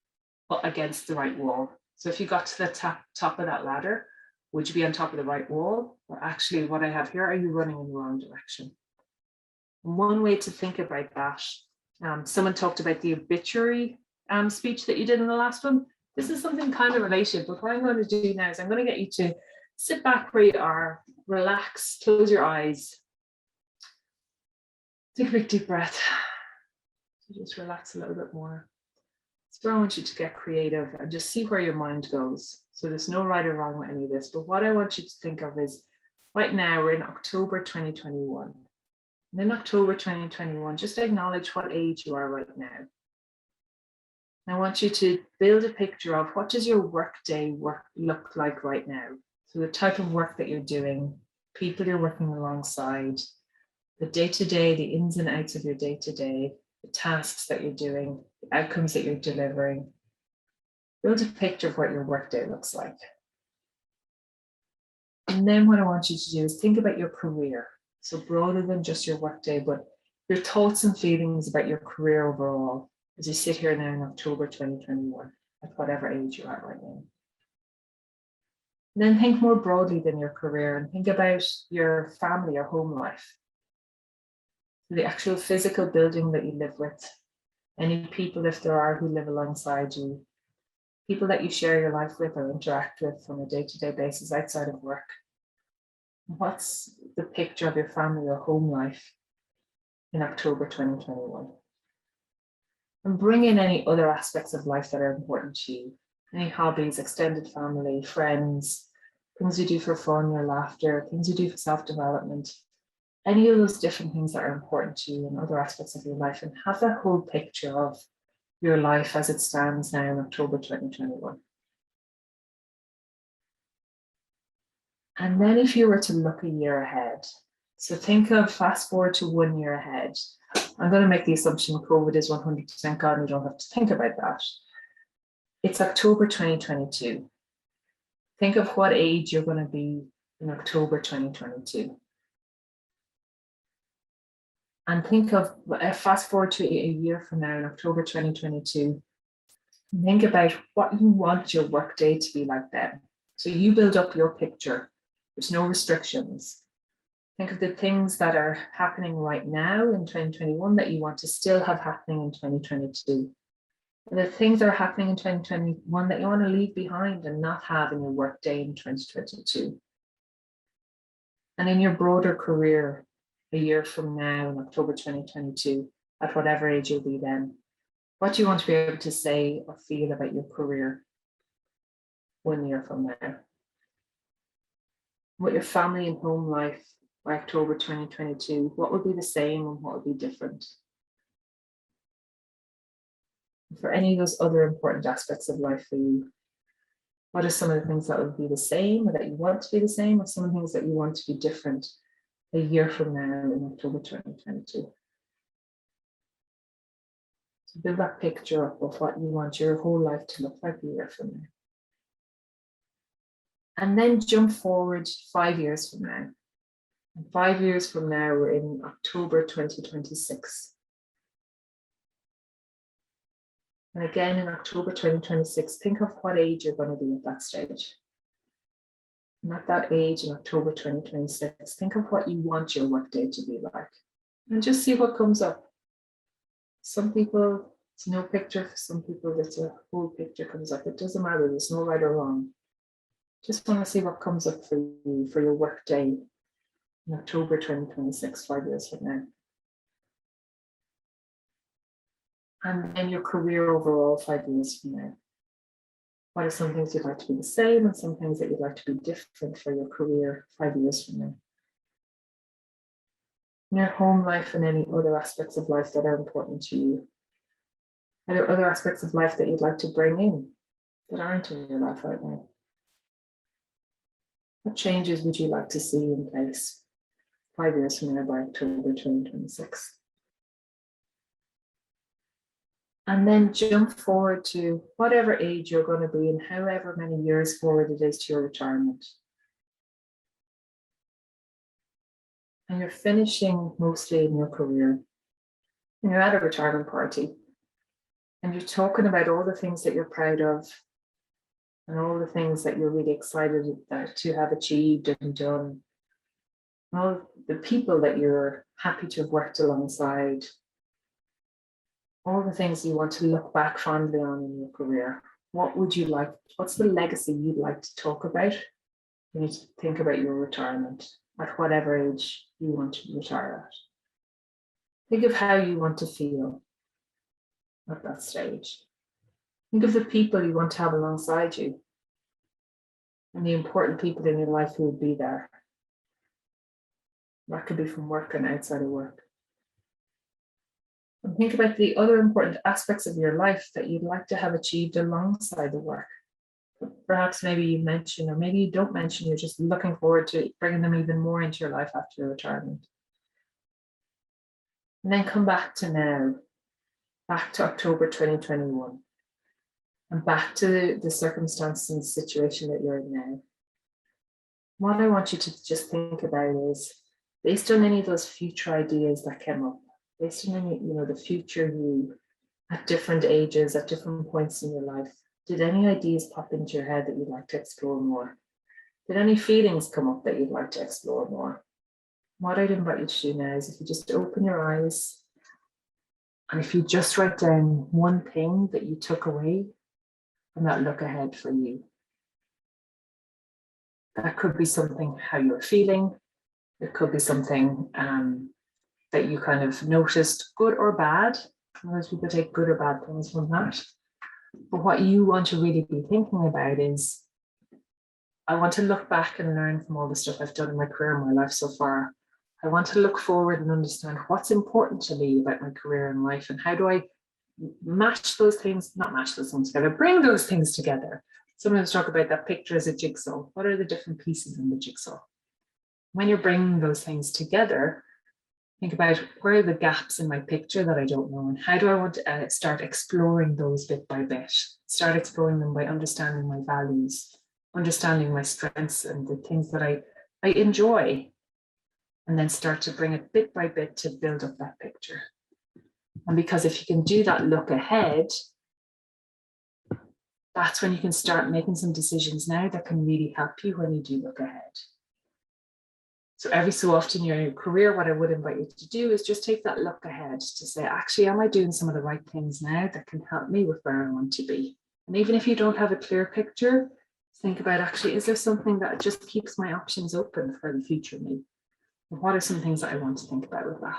against the right wall? So if you got to the top of that ladder, would you be on top of the right wall? Or actually what I have here, are you running in the wrong direction? And one way to think about that, someone talked about the obituary speech that you did in the last one. This is something kind of related, but what I'm going to do now is I'm going to get you to sit back where you are, relax, close your eyes, take a big deep breath. So just relax a little bit more. So I want you to get creative and just see where your mind goes. So there's no right or wrong with any of this, but what I want you to think of is right now we're in October 2021. And in October 2021, just acknowledge what age you are right now. I want you to build a picture of what does your workday look like right now. So the type of work that you're doing, people you're working alongside, the day-to-day, the ins and outs of your day-to-day, the tasks that you're doing, the outcomes that you're delivering. Build a picture of what your workday looks like. And then what I want you to do is think about your career. So broader than just your workday, but your thoughts and feelings about your career overall as you sit here now in October 2021, at whatever age you are right now. And then think more broadly than your career and think about your family or home life. The actual physical building that you live with, any people, if there are, who live alongside you, people that you share your life with or interact with on a day-to-day basis outside of work. What's the picture of your family or home life in October 2021? And bring in any other aspects of life that are important to you. Any hobbies, extended family, friends, things you do for fun or laughter, things you do for self-development. Any of those different things that are important to you and other aspects of your life, and have that whole picture of your life as it stands now in October 2021. And then if you were to look a year ahead, so think of fast forward to 1 year ahead. I'm going to make the assumption COVID is 100% gone, you don't have to think about that. It's October 2022. Think of what age you're going to be in October 2022. And think of, fast forward to a year from now in October 2022, think about what you want your workday to be like then. So you build up your picture, there's no restrictions. Think of the things that are happening right now in 2021 that you want to still have happening in 2022. And the things that are happening in 2021 that you want to leave behind and not have in your workday in 2022. And in your broader career, a year from now in October 2022, at whatever age you'll be then, what do you want to be able to say or feel about your career 1 year from now? What your family and home life by October 2022, what would be the same and what would be different? For any of those other important aspects of life for you, what are some of the things that would be the same or that you want to be the same, or some of the things that you want to be different a year from now in October 2022? So build that picture up of what you want your whole life to look like a year from now. And then jump forward 5 years from now. And 5 years from now, we're in October 2026. And again, in October 2026, think of what age you're going to be at that stage. And at that age in October 2026, think of what you want your workday to be like. And just see what comes up. Some people, it's no picture. For some people, it's a whole picture comes up. It doesn't matter. There's no right or wrong. Just want to see what comes up for you, for your workday in October 2026, 5 years from now. And then your career overall 5 years from now. What are some things you'd like to be the same and some things that you'd like to be different for your career 5 years from now? In your home life and any other aspects of life that are important to you. Are there other aspects of life that you'd like to bring in that aren't in your life right now? What changes would you like to see in place 5 years from now by October 2026? And then jump forward to whatever age you're going to be and however many years forward it is to your retirement. And you're finishing mostly in your career. And you're at a retirement party. And you're talking about all the things that you're proud of and all the things that you're really excited to have achieved and done. All the people that you're happy to have worked alongside. All the things you want to look back fondly on in your career. What would you like? What's the legacy you'd like to talk about when you think about your retirement at whatever age you want to retire at? Think of how you want to feel at that stage. Think of the people you want to have alongside you and the important people in your life who will be there. That could be from work and outside of work. And think about the other important aspects of your life that you'd like to have achieved alongside the work. Perhaps maybe you mention, or maybe you don't mention, you're just looking forward to bringing them even more into your life after your retirement. And then come back to now, back to October 2021, and back to the circumstance and situation that you're in now. What I want you to just think about is, based on any of those future ideas that came up, based on any, the future you at different ages, at different points in your life, did any ideas pop into your head that you'd like to explore more? Did any feelings come up that you'd like to explore more? What I'd invite you to do now is if you just open your eyes and if you just write down one thing that you took away from that look ahead for you. That could be something, how you're feeling. It could be something that you kind of noticed, good or bad. Most people take good or bad things from that. But what you want to really be thinking about is, I want to look back and learn from all the stuff I've done in my career and my life so far. I want to look forward and understand what's important to me about my career and life, and how do I match those things, not match those things together, bring those things together. Sometimes talk about that picture as a jigsaw. What are the different pieces in the jigsaw? When you're bringing those things together, think about where are the gaps in my picture that I don't know, and how do I want to start exploring those bit by bit? Start exploring them by understanding my values, understanding my strengths and the things that I enjoy, and then start to bring it bit by bit to build up that picture. And because if you can do that look ahead, that's when you can start making some decisions now that can really help you when you do look ahead. So every so often in your career, what I would invite you to do is just take that look ahead to say, actually, am I doing some of the right things now that can help me with where I want to be? And even if you don't have a clear picture, think about, actually, is there something that just keeps my options open for the future me? And what are some things that I want to think about with that?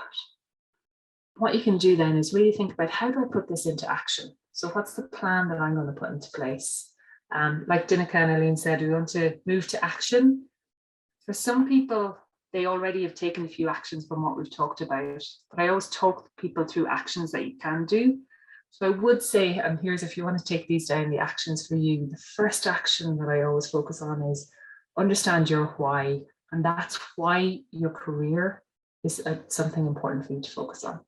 What you can do then is really think about, how do I put this into action? So what's the plan that I'm going to put into place? Like Dinika and Eileen said, we want to move to action. For some people, they already have taken a few actions from what we've talked about, but I always talk people through actions that you can do. So I would say, and here's, if you want to take these down, the actions for you, the first action that I always focus on is understand your why. And that's why your career is something important for you to focus on.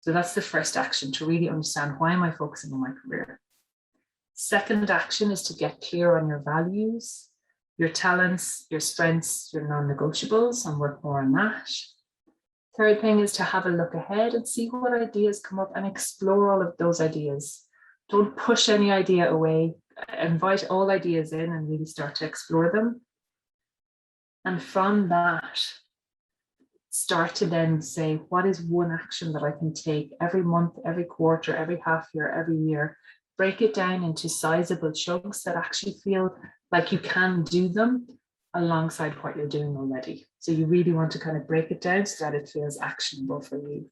So that's the first action, to really understand, why am I focusing on my career? Second action is to get clear on your values, your talents, your strengths, your non-negotiables, and work more on that. Third thing is to have a look ahead and see what ideas come up and explore all of those ideas. don't push any idea away. Invite all ideas in and really start to explore them. And from that, start to then say, what is one action that I can take every month, every quarter, every half year, every year? Break it down into sizable chunks that actually feel like you can do them alongside what you're doing already. So you really want to kind of break it down so that it feels actionable for you.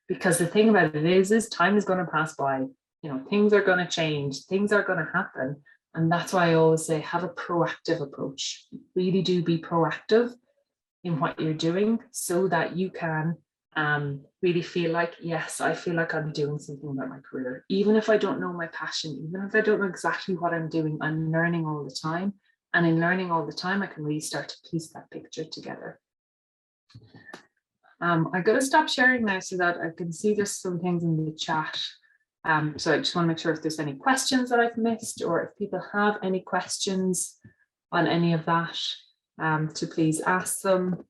Because the thing about it is time is going to pass by, you know, things are going to change, things are going to happen. And that's why I always say, have a proactive approach. Really do be proactive in what you're doing so that you can really feel like, yes, I feel like I'm doing something about my career. Even if I don't know my passion, even if I don't know exactly what I'm doing, I'm learning all the time. And in learning all the time, I can really start to piece that picture together. I'm going to stop sharing now so that I can see there's some things in the chat. So I just want to make sure if there's any questions that I've missed, or if people have any questions on any of that, to please ask them.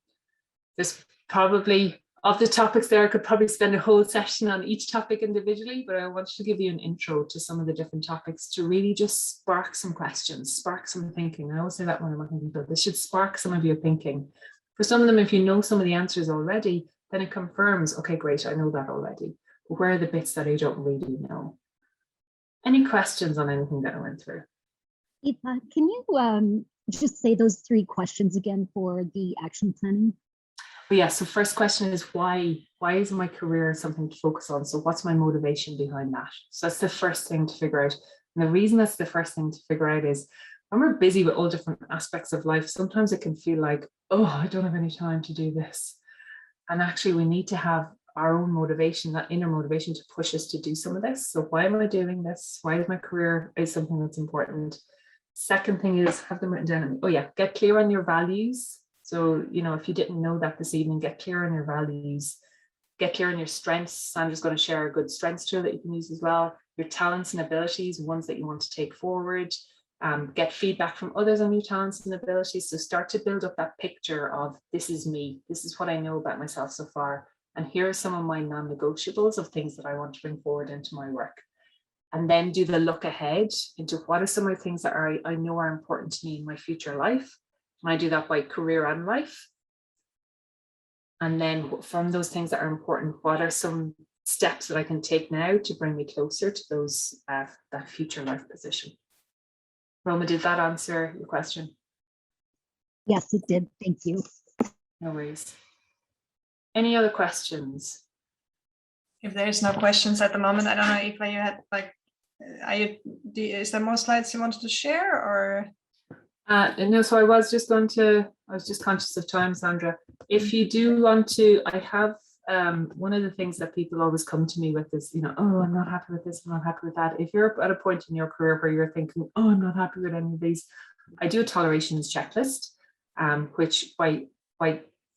There's probably, of the topics there, I could probably spend a whole session on each topic individually, but I wanted to give you an intro to some of the different topics to really just spark some questions, spark some thinking. I always say that when I'm working with people, this should spark some of your thinking. For some of them, if you know some of the answers already, then it confirms, okay, great, I know that already. But where are the bits that I don't really know? Any questions on anything that I went through? Eva, can you just say those 3 questions again for the action planning? But yeah, so first question is why is my career something to focus on? So what's my motivation behind that? So that's the first thing to figure out. And the reason that's the first thing to figure out is when we're busy with all different aspects of life, sometimes it can feel like, oh, I don't have any time to do this. And actually we need to have our own motivation, that inner motivation to push us to do some of this. So why am I doing this? Why is my career is something that's important? Second thing is have them written down. Oh yeah, get clear on your values. So, you know, if you didn't know that this evening, get clear on your values, get clear on your strengths. I'm just going to share a good strengths tool that you can use as well. Your talents and abilities, ones that you want to take forward. Get feedback from others on your talents and abilities. So start to build up that picture of this is me. This is what I know about myself so far. And here are some of my non-negotiables of things that I want to bring forward into my work. And then do the look ahead into what are some of the things that I know are important to me in my future life. And I do that by career and life. And then from those things that are important, what are some steps that I can take now to bring me closer to those that future life position? Roma, did that answer your question? Yes, it did. Thank you. No worries. Any other questions? If there's no questions at the moment, I don't know if you had like, is there more slides you wanted to share or? No, so I was just conscious of time, Sandra. If you do want to, I have one of the things that people always come to me with is, you know, oh, I'm not happy with this, I'm not happy with that. If you're at a point in your career where you're thinking, oh, I'm not happy with any of these, I do a tolerations checklist, which by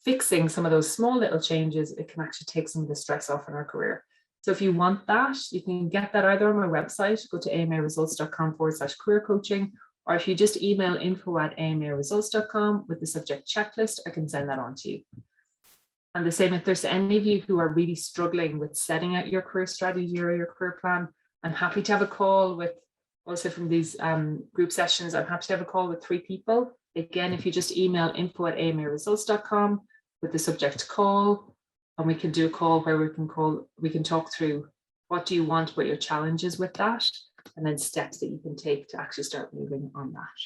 fixing some of those small little changes, it can actually take some of the stress off in our career. So if you want that, you can get that either on my website, go to amaresults.com/career coaching, or if you just email info@amaresults.com with the subject checklist, I can send that on to you. And the same, if there's any of you who are really struggling with setting out your career strategy or your career plan, I'm happy to have a call with, also from these group sessions, I'm happy to have a call with 3 people. Again, if you just email info@amaresults.com with the subject call, and we can do a call where we can talk through what do you want, what your challenges with that, and then steps that you can take to actually start moving on that.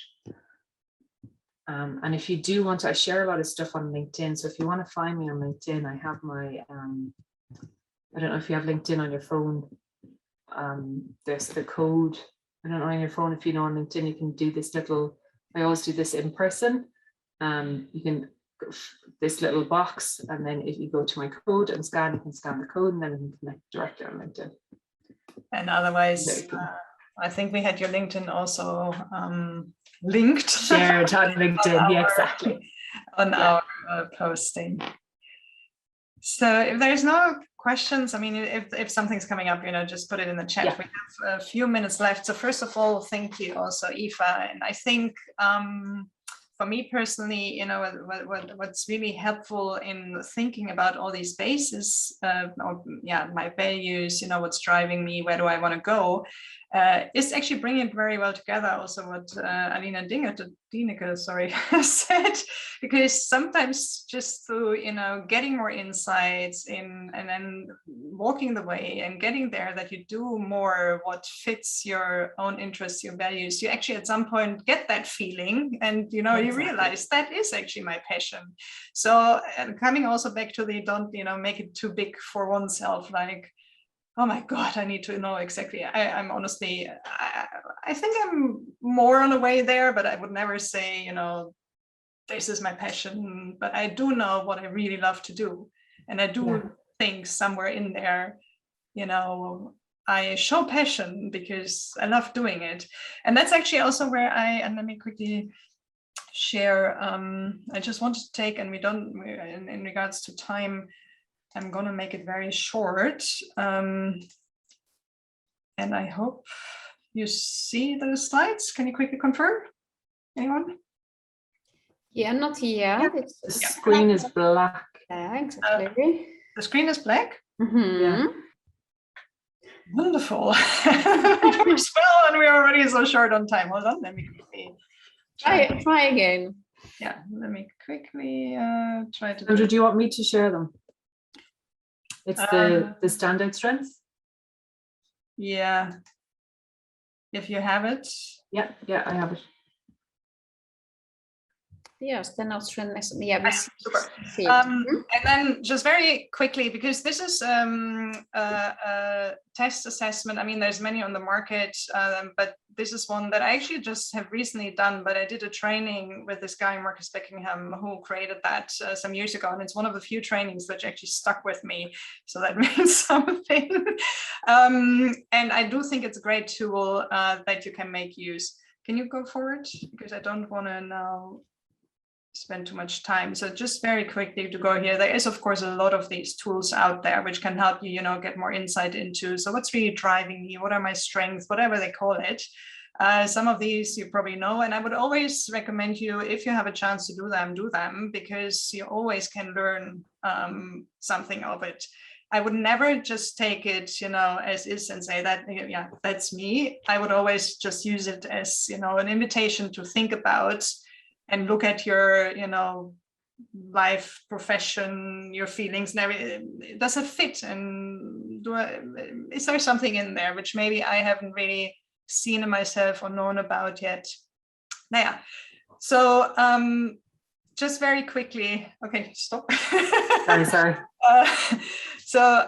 And if you do want to, I share a lot of stuff on LinkedIn. So if you want to find me on LinkedIn, I have my, I don't know if you have LinkedIn on your phone. There's the code. I don't know on your phone, if you know on LinkedIn, you can do this little, I always do this in person. You can this little box, and then if you go to my code and scan, you can scan the code, and then you can connect directly on LinkedIn. And otherwise, I think we had your LinkedIn also linked. Shared on LinkedIn, yeah, exactly. On our posting. So if there's no questions, I mean, if something's coming up, you know, just put it in the chat. Yeah. We have a few minutes left. So first of all, thank you also, Eva. And I think for me personally, you know, what's really helpful in thinking about all these bases, my values, you know, what's driving me, where do I want to go? is actually bringing it very well together. Also, what Alina Dieneke, said, because sometimes just through getting more insights in, and then walking the way and getting there, that you do more what fits your own interests, your values. You actually at some point get that feeling, and you realize that is actually my passion. So coming also back to the don't make it too big for oneself, like, oh my God, I need to know exactly. I'm honestly, I think I'm more on the way there, but I would never say, this is my passion. But I do know what I really love to do. And I do think somewhere in there, I show passion because I love doing it. And that's actually also where and let me quickly share, I just wanted to take, and in regards to time, I'm going to make it very short. And I hope you see the slides. Can you quickly confirm? Anyone? Yeah, not yet. The screen is black. Exactly. The screen is black? Mm-hmm. Yeah. Wonderful. It works well, and we're already so short on time. Hold on, let me quickly try again. Yeah, let me quickly try to Sandra, do you want me to share them? It's the standout strengths. Yeah, if you have it. Yeah, I have it. Yes, standout strength. Yeah, we super. See and then just very quickly, because this is a test assessment. I mean, there's many on the market, but this is one that I actually just have recently done, but I did a training with this guy, Buckingham, who created that some years ago. And it's one of the few trainings that actually stuck with me. So that means something. And I do think it's a great tool that you can make use. Can you go forward? Because I don't want to now spend too much time. So just very quickly to go here, there is of course a lot of these tools out there which can help you, get more insight into, so what's really driving me, what are my strengths, whatever they call it. Some of these you probably know, and I would always recommend you, if you have a chance to do them, because you always can learn something of it. I would never just take it, as is and say that, yeah, that's me. I would always just use it as, an invitation to think about and look at your, life, profession, your feelings, and everything. Does it fit? And is there something in there which maybe I haven't really seen in myself or known about yet? Now, so just very quickly, okay, stop. Sorry. So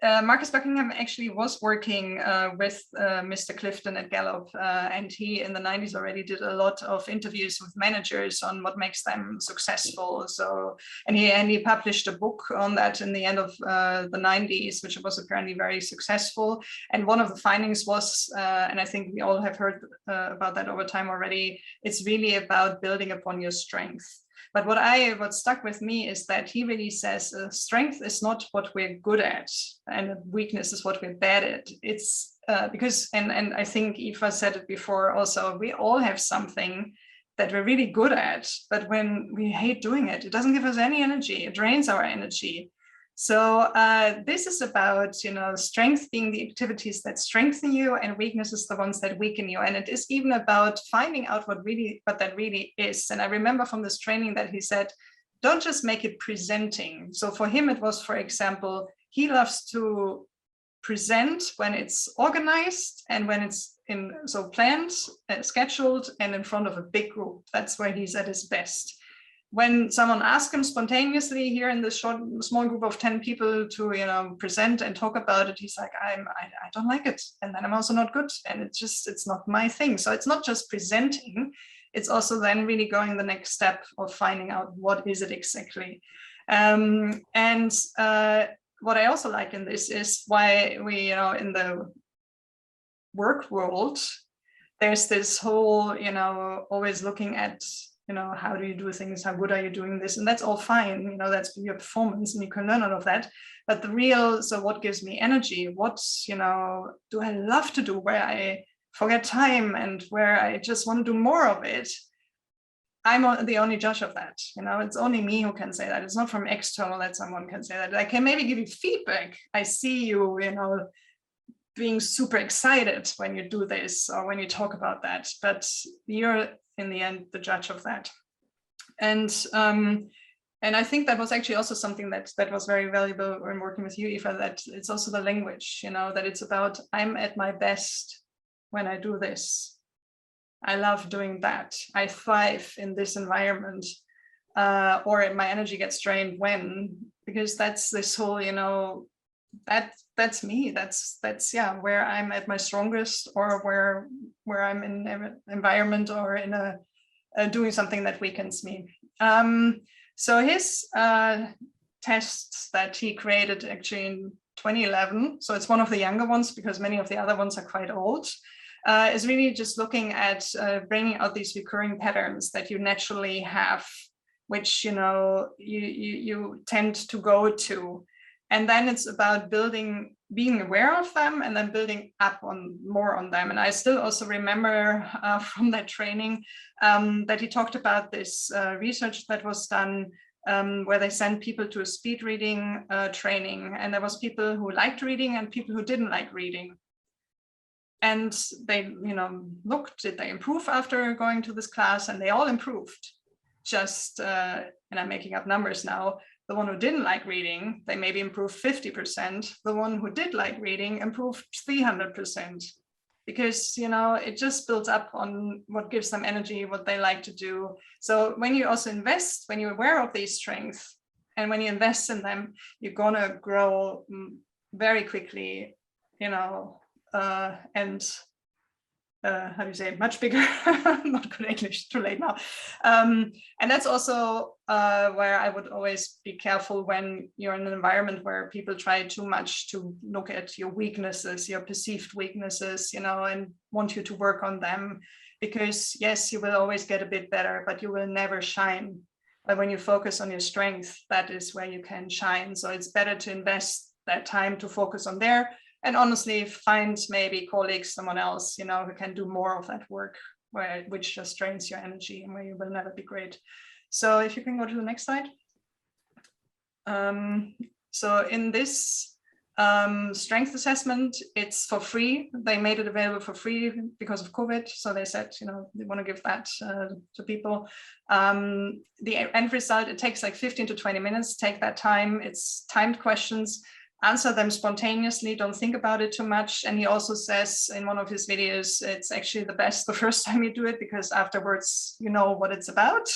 Marcus Buckingham actually was working with Mr. Clifton at Gallup, and he in the 90s already did a lot of interviews with managers on what makes them successful. So, and he published a book on that in the end of the 90s, which was apparently very successful. And one of the findings was, and I think we all have heard about that over time already, it's really about building upon your strength. But what stuck with me is that he really says strength is not what we're good at, and weakness is what we're bad at. It's because, and I think Eva said it before also, we all have something that we're really good at, but when we hate doing it, it doesn't give us any energy, it drains our energy. So this is about, strength being the activities that strengthen you, and weakness is the ones that weaken you. And it is even about finding out what that really is. And I remember from this training that he said, don't just make it presenting. So for him, it was, for example, he loves to present when it's organized and when it's planned, scheduled, and in front of a big group. That's where he's at his best. When someone asks him spontaneously here in this small group of 10 people to, present and talk about it, he's like, I don't like it. And then I'm also not good. And it's not my thing. So it's not just presenting. It's also then really going the next step of finding out what is it exactly. What I also like in this is why we, in the work world, there's this whole, always looking at, how do you do things? How good are you doing this? And that's all fine. That's your performance and you can learn all of that. But the real, so what gives me energy? What, do I love to do, where I forget time and where I just want to do more of it? I'm the only judge of that. It's only me who can say that. It's not from external that someone can say that. I can maybe give you feedback. I see you, being super excited when you do this or when you talk about that, but you're in the end the judge of that. And I think that was actually also something that was very valuable when working with you, Eva, that it's also the language, you know, that it's about, I'm at my best when I do this. I love doing that. I thrive in this environment, or my energy gets drained when, because that's this whole, you know, that's me. That's yeah, where I'm at my strongest, or where I'm in an environment or in a doing something that weakens me. So his tests that he created actually in 2011, so it's one of the younger ones because many of the other ones are quite old, is really just looking at bringing out these recurring patterns that you naturally have, which, you know, you tend to go to. And then it's about being aware of them and then building up on more on them. And I still also remember from that training that he talked about this research that was done where they sent people to a speed reading training. And there was people who liked reading and people who didn't like reading. And they, you know, looked, did they improve after going to this class? And they all improved. Just, and I'm making up numbers now, the one who didn't like reading, they maybe improved 50%. The one who did like reading improved 300%. Because, you know, it just builds up on what gives them energy, what they like to do. So when you also invest, when you're aware of these strengths, and when you invest in them, you're gonna grow very quickly, you know, and how do you say, much bigger, not good English, too late now. And that's also where I would always be careful when you're in an environment where people try too much to look at your weaknesses, your perceived weaknesses, you know, and want you to work on them. Because yes, you will always get a bit better, but you will never shine. But when you focus on your strength, that is where you can shine. So it's better to invest that time to focus on there. And honestly, find maybe colleagues, someone else, you know, who can do more of that work, which just drains your energy and where you will never be great. So if you can go to the next slide. So in this strength assessment, it's for free. They made it available for free because of COVID. So they said, you know, they want to give that to people. The end result, it takes like 15 to 20 minutes. Take that time. It's timed questions. Answer them spontaneously, don't think about it too much. And he also says in one of his videos, it's actually the best the first time you do it, because afterwards you know what it's about.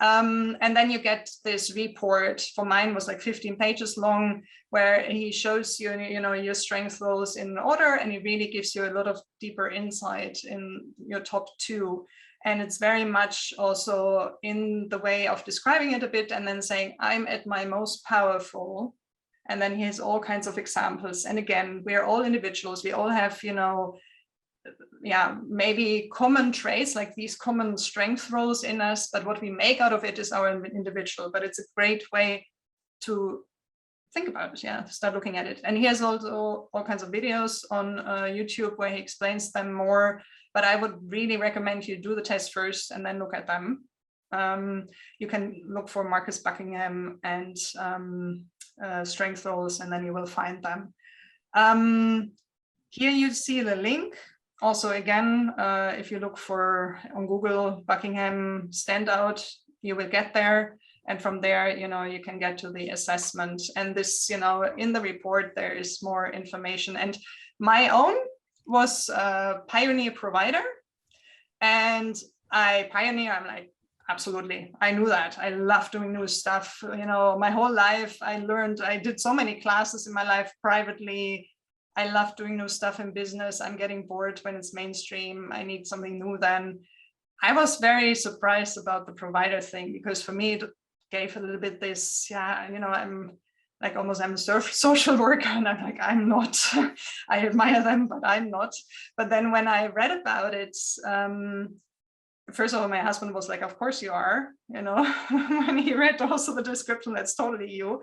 And then you get this report. For mine was like 15 pages long, where he shows you, you know, your strength roles in order, and he really gives you a lot of deeper insight in your top 2. And it's very much also in the way of describing it a bit and then saying, I'm at my most powerful. And then he has all kinds of examples. And again, we're all individuals. We all have, you know, yeah, maybe common traits, like these common strength roles in us, but what we make out of it is our individual. But it's a great way to think about it, yeah, to start looking at it. And he has also all kinds of videos on YouTube where he explains them more. But I would really recommend you do the test first and then look at them. You can look for Marcus Buckingham and strength roles, and then you will find them. Here you see the link. Also, again, if you look for on Google Buckingham standout, you will get there. And from there, you know, you can get to the assessment. And this, you know, in the report, there is more information. And my own was Pioneer Provider. And I'm like, absolutely. I knew that. I love doing new stuff. You know, my whole life I did so many classes in my life privately. I love doing new stuff in business. I'm getting bored when it's mainstream. I need something new then. I was very surprised about the provider thing, because for me, it gave a little bit this, yeah, you know, I'm a social worker, and I'm like, I'm not. I admire them, but I'm not. But then when I read about it, first of all, my husband was like, of course you are, you know, when he read also the description, that's totally you.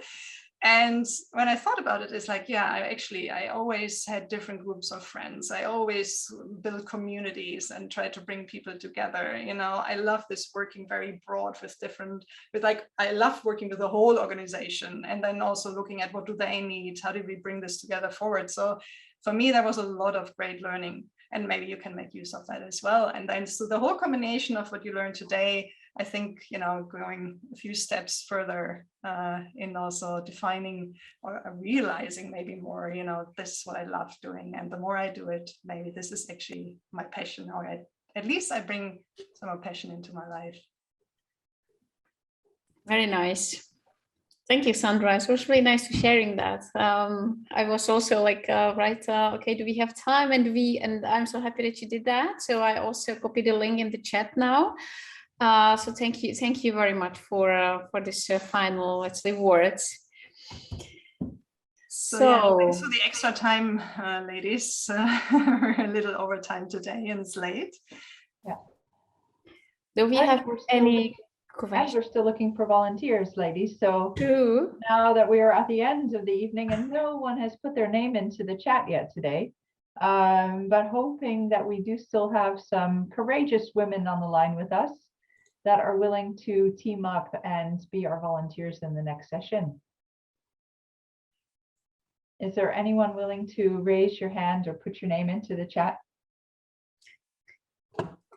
And when I thought about it, it's like, yeah, I always had different groups of friends. I always build communities and try to bring people together. You know, I love this working very broad I love working with the whole organization, and then also looking at what do they need? How do we bring this together forward? So for me, there was a lot of great learning, and maybe you can make use of that as well. And then so the whole combination of what you learned today, I think, you know, going a few steps further in also defining or realizing maybe more, you know, this is what I love doing. And the more I do it, maybe this is actually my passion, or at least I bring some more passion into my life. Very nice. Thank you, Sandra. It was really nice to sharing that. I was also like, okay, do we have time? And I'm so happy that you did that. So I also copied the link in the chat now. So thank you very much for this final, let's say, words. So yeah, thanks for the extra time, ladies. We're a little over time today, and it's late. Yeah. Do we have any questions? We're still looking for volunteers, ladies. So true. Now that we are at the end of the evening, and no one has put their name into the chat yet today, but hoping that we do still have some courageous women on the line with us that are willing to team up and be our volunteers in the next session. Is there anyone willing to raise your hand or put your name into the chat?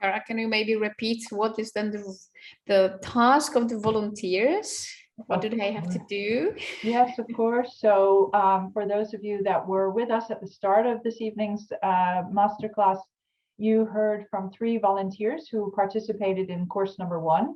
Cara, can you maybe repeat what is then the task of the volunteers? What do they have to do? Yes, of course. So for those of you that were with us at the start of this evening's masterclass, you heard from 3 volunteers who participated in course number 1,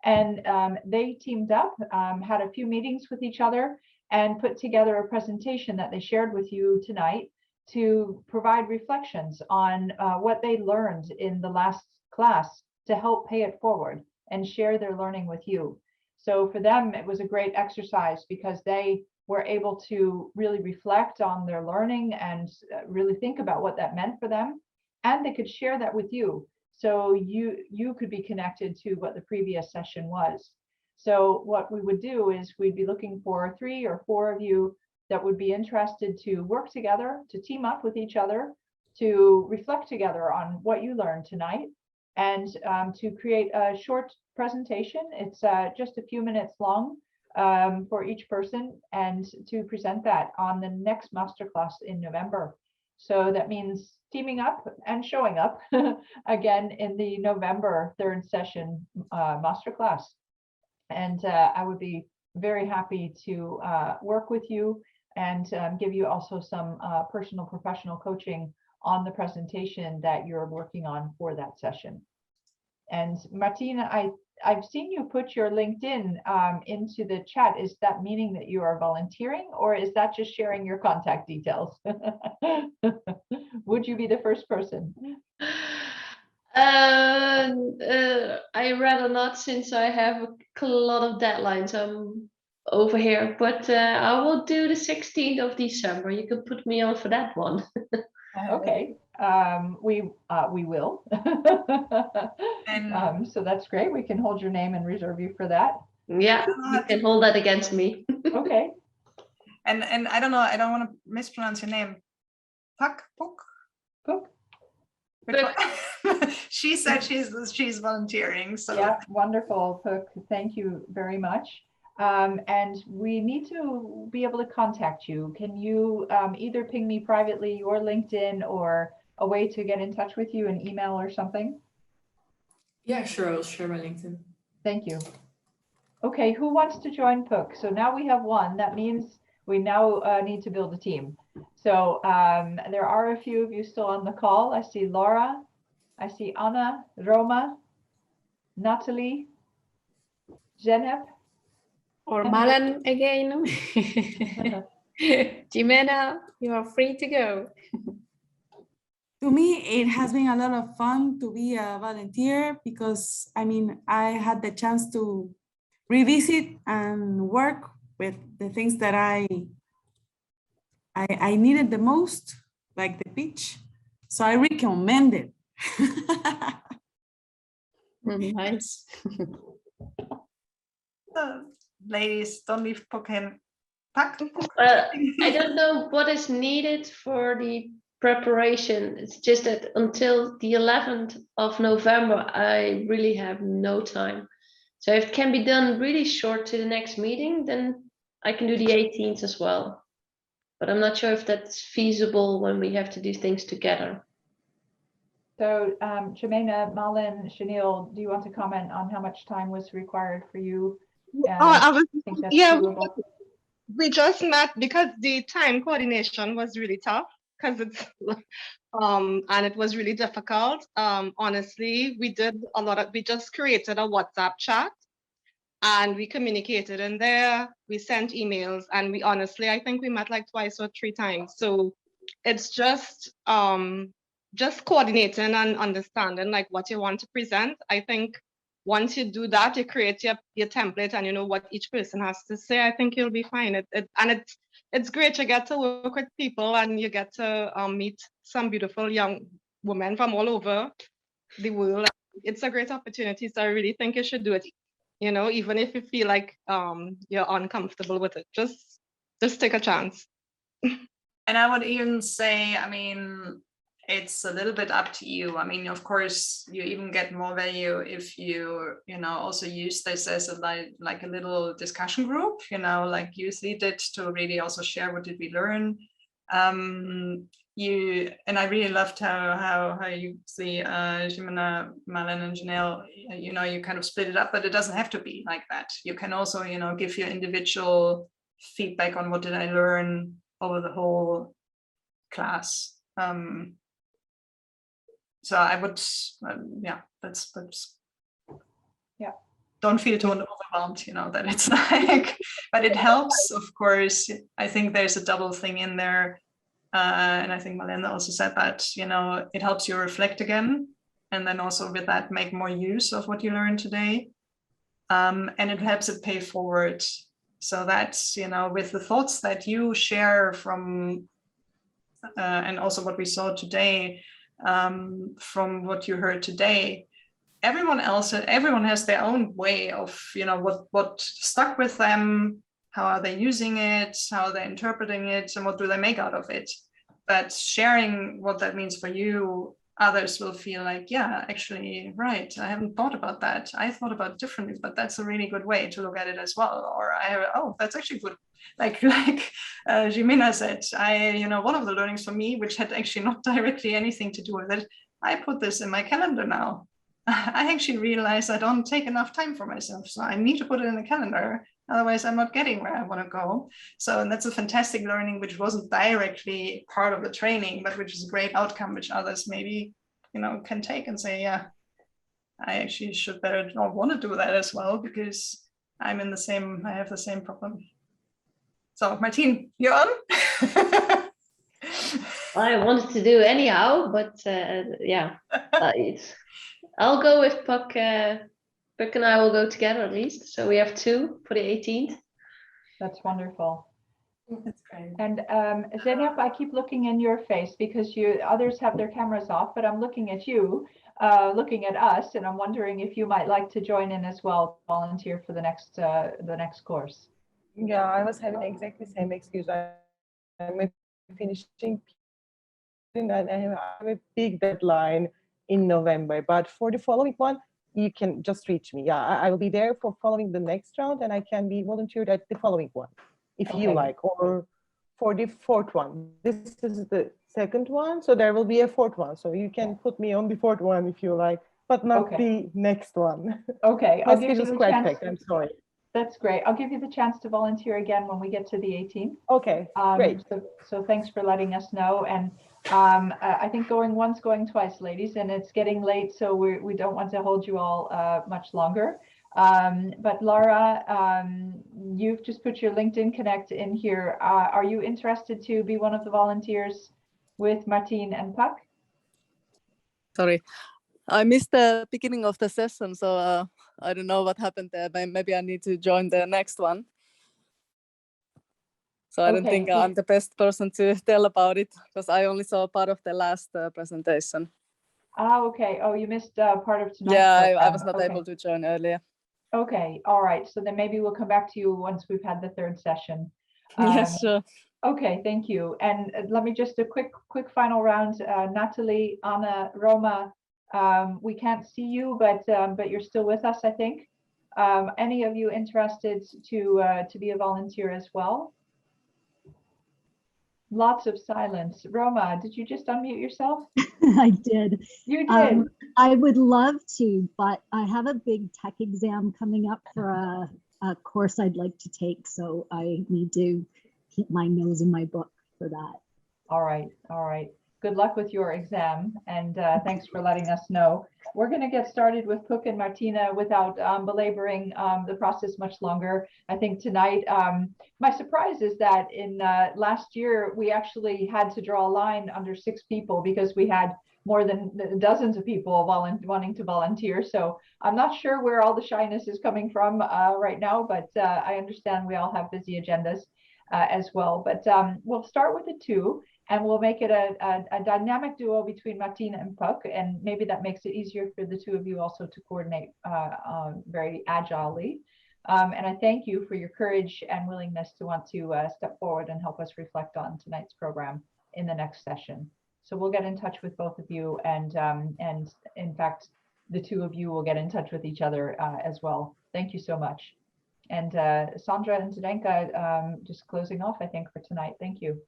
and they teamed up, had a few meetings with each other, and put together a presentation that they shared with you tonight to provide reflections on what they learned in the last class to help pay it forward and share their learning with you. So for them, it was a great exercise because they were able to really reflect on their learning and really think about what that meant for them. And they could share that with you. So you could be connected to what the previous session was. So what we would do is we'd be looking for 3 or 4 of you that would be interested to work together, to team up with each other, to reflect together on what you learned tonight, and to create a short presentation. It's just a few minutes long for each person, and to present that on the next masterclass in November. So that means teaming up and showing up again in the November 3rd session masterclass. And I would be very happy to work with you and give you also some personal professional coaching on the presentation that you're working on for that session. And Martina, I've seen you put your LinkedIn into the chat. Is that meaning that you are volunteering, or is that just sharing your contact details? Would you be the first person? I rather not, since I have a lot of deadlines over here, but I will do the 16th of December. You can put me on for that one. Okay, we will. So that's great. We can hold your name and reserve you for that. Yeah, you can hold that against me. Okay. And I don't know, I don't want to mispronounce your name. Puck. She said she's volunteering. So yeah, wonderful, Puck. Thank you very much. And we need to be able to contact you. Can you either ping me privately your LinkedIn, or a way to get in touch with you, an email or something? Yeah, sure. I'll share my LinkedIn. Thank you. Okay, who wants to join Puck? So now we have one. That means we now need to build a team. So there are a few of you still on the call. I see Laura, I see Anna, Roma, Natalie, Zenep, or Malen again. Jimena, you are free to go. To me, it has been a lot of fun to be a volunteer because, I mean, I had the chance to revisit and work with the things that I needed the most, like the pitch. So I recommend it. Nice. Ladies, don't leave Puck I don't know what is needed for the preparation. It's just that until the 11th of November, I really have no time. So if it can be done really short to the next meeting, then I can do the 18th as well. But I'm not sure if that's feasible when we have to do things together. So Jemena, Malin, Shanil, do you want to comment on how much time was required for you? Think that's doable? We just met because the time coordination was really tough because it's and it was really difficult. Honestly, we just created a WhatsApp chat and we communicated in there, we sent emails, and I think we met like 2 or 3 times. So it's just coordinating and understanding like what you want to present. I think once you do that, you create your template and you know what each person has to say, I think you'll be fine. It's great. You get to work with people and you get to meet some beautiful young women from all over the world. It's a great opportunity. So I really think you should do it. You know, even if you feel like you're uncomfortable with it, just take a chance. And I would even say, I mean, it's a little bit up to you. I mean, of course, you even get more value if you also use this as a like a little discussion group, like Youthly did, to really also share what did we learn. And I really loved how you see Jemena, Malin, and Janelle, you kind of split it up, but it doesn't have to be like that. You can also, give your individual feedback on what did I learn over the whole class. So I would, that's yeah. Don't feel too overwhelmed, that it's like, but it helps, of course. I think there's a double thing in there. And I think Malin also said that, it helps you reflect again. And then also with that, make more use of what you learned today. And it helps it pay forward. So that's, with the thoughts that you share from, and also what we saw today, from what you heard today, everyone has their own way of, what stuck with them, how are they using it, how are they interpreting it, and what do they make out of it. But sharing what that means for you, others will feel like, yeah, actually, right, I haven't thought about that. I thought about it differently, but that's a really good way to look at it as well. Or that's actually good. Like Jimena said, one of the learnings for me, which had actually not directly anything to do with it, I put this in my calendar now. I actually realized I don't take enough time for myself, so I need to put it in the calendar. Otherwise, I'm not getting where I want to go. So, and that's a fantastic learning, which wasn't directly part of the training, but which is a great outcome, which others maybe, can take and say, yeah, I actually should better not want to do that as well, because I have the same problem. So, Martine, you're on. I wanted to do anyhow, but I'll go with Puck. Puck and I will go together at least. So we have 2 for the 18th. That's wonderful. That's great. And Zeynep, I keep looking in your face because others have their cameras off, but I'm looking at you, looking at us, and I'm wondering if you might like to join in as well, volunteer for the next course. Yeah, I was having exactly the same excuse. I'm finishing and I have a big deadline in November, but for the following one, you can just reach me. Yeah, I will be there for following the next round, and I can be volunteered at the following one if you like, or for the 4th one. This is the 2nd one, so there will be a 4th one. So you can put me on the 4th one if you like, but not the next one. Okay, My schedule is quite packed. I'm sorry. That's great. I'll give you the chance to volunteer again when we get to the 18th. Okay, great. So thanks for letting us know. And I think going once, going twice, ladies, and it's getting late, so we don't want to hold you all much longer. But Laura, you've just put your LinkedIn Connect in here. Are you interested to be one of the volunteers with Martine and Puck? Sorry, I missed the beginning of the session, so I don't know what happened there. Maybe I need to join the next one. So I don't think I'm the best person to tell about it, because I only saw part of the last presentation. Okay. Oh, you missed part of tonight. Yeah, I was not able to join earlier. Okay. All right. So then maybe we'll come back to you once we've had the 3rd session. Yes, sure. Okay, thank you. And let me just a quick final round. Natalie, Anna, Roma, we can't see you, but you're still with us, I think. Any of you interested to be a volunteer as well? Lots of silence. Roma, did you just unmute yourself? I did. You did. I would love to, but I have a big tech exam coming up for a course I'd like to take, so I need to keep my nose in my book for that. All right, all right. Good luck with your exam, and thanks for letting us know. We're going to get started with Cook and Martina without belaboring the process much longer. I think tonight, my surprise is that in last year, we actually had to draw a line under 6 people because we had more than dozens of people wanting to volunteer. So I'm not sure where all the shyness is coming from right now, but I understand we all have busy agendas as well. But we'll start with the 2. And we'll make it a dynamic duo between Martina and Puck, and maybe that makes it easier for the 2 of you also to coordinate very agilely. And I thank you for your courage and willingness to want to step forward and help us reflect on tonight's program in the next session. So we'll get in touch with both of you, and in fact, the 2 of you will get in touch with each other as well. Thank you so much. And Sandra and Zdenka, just closing off, I think, for tonight. Thank you.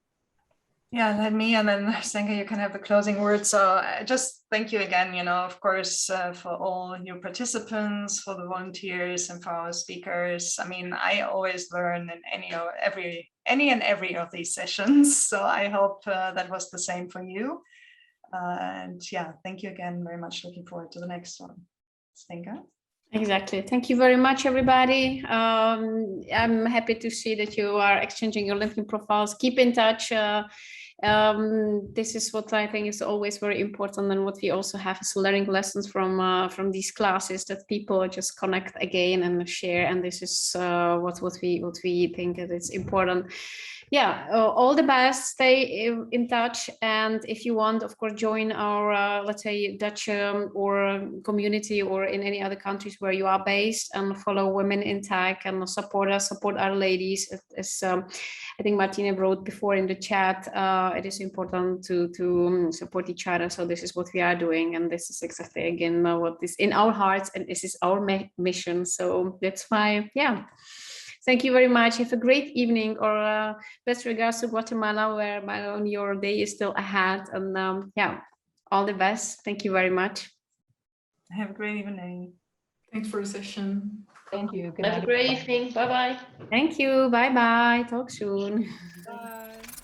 Yeah, let me, and then Zdenka, you can have the closing words. So just thank you again, of course, for all your participants, for the volunteers, and for our speakers. I mean, I always learn in any and every of these sessions. So I hope that was the same for you. And yeah, thank you again very much. Looking forward to the next one. Zdenka? Exactly. Thank you very much, everybody. I'm happy to see that you are exchanging your LinkedIn profiles. Keep in touch. This is what I think is always very important, and what we also have is learning lessons from these classes, that people just connect again and share. And this is what we think is important. Yeah, all the best. Stay in touch, and if you want, of course, join our let's say Dutch or community, or in any other countries where you are based, and follow Women in Tech and support us, support our ladies. As I think Martina wrote before in the chat, it is important to support each other. So this is what we are doing, and this is exactly again what is in our hearts, and this is our mission. So that's why, yeah. Thank you very much. Have a great evening, or best regards to Guatemala, where your day is still ahead. And yeah, all the best. Thank you very much. Have a great evening. Thanks for the session. Thank you. Good Have a great evening. Bye-bye. Thank you. Bye-bye. Talk soon. Bye.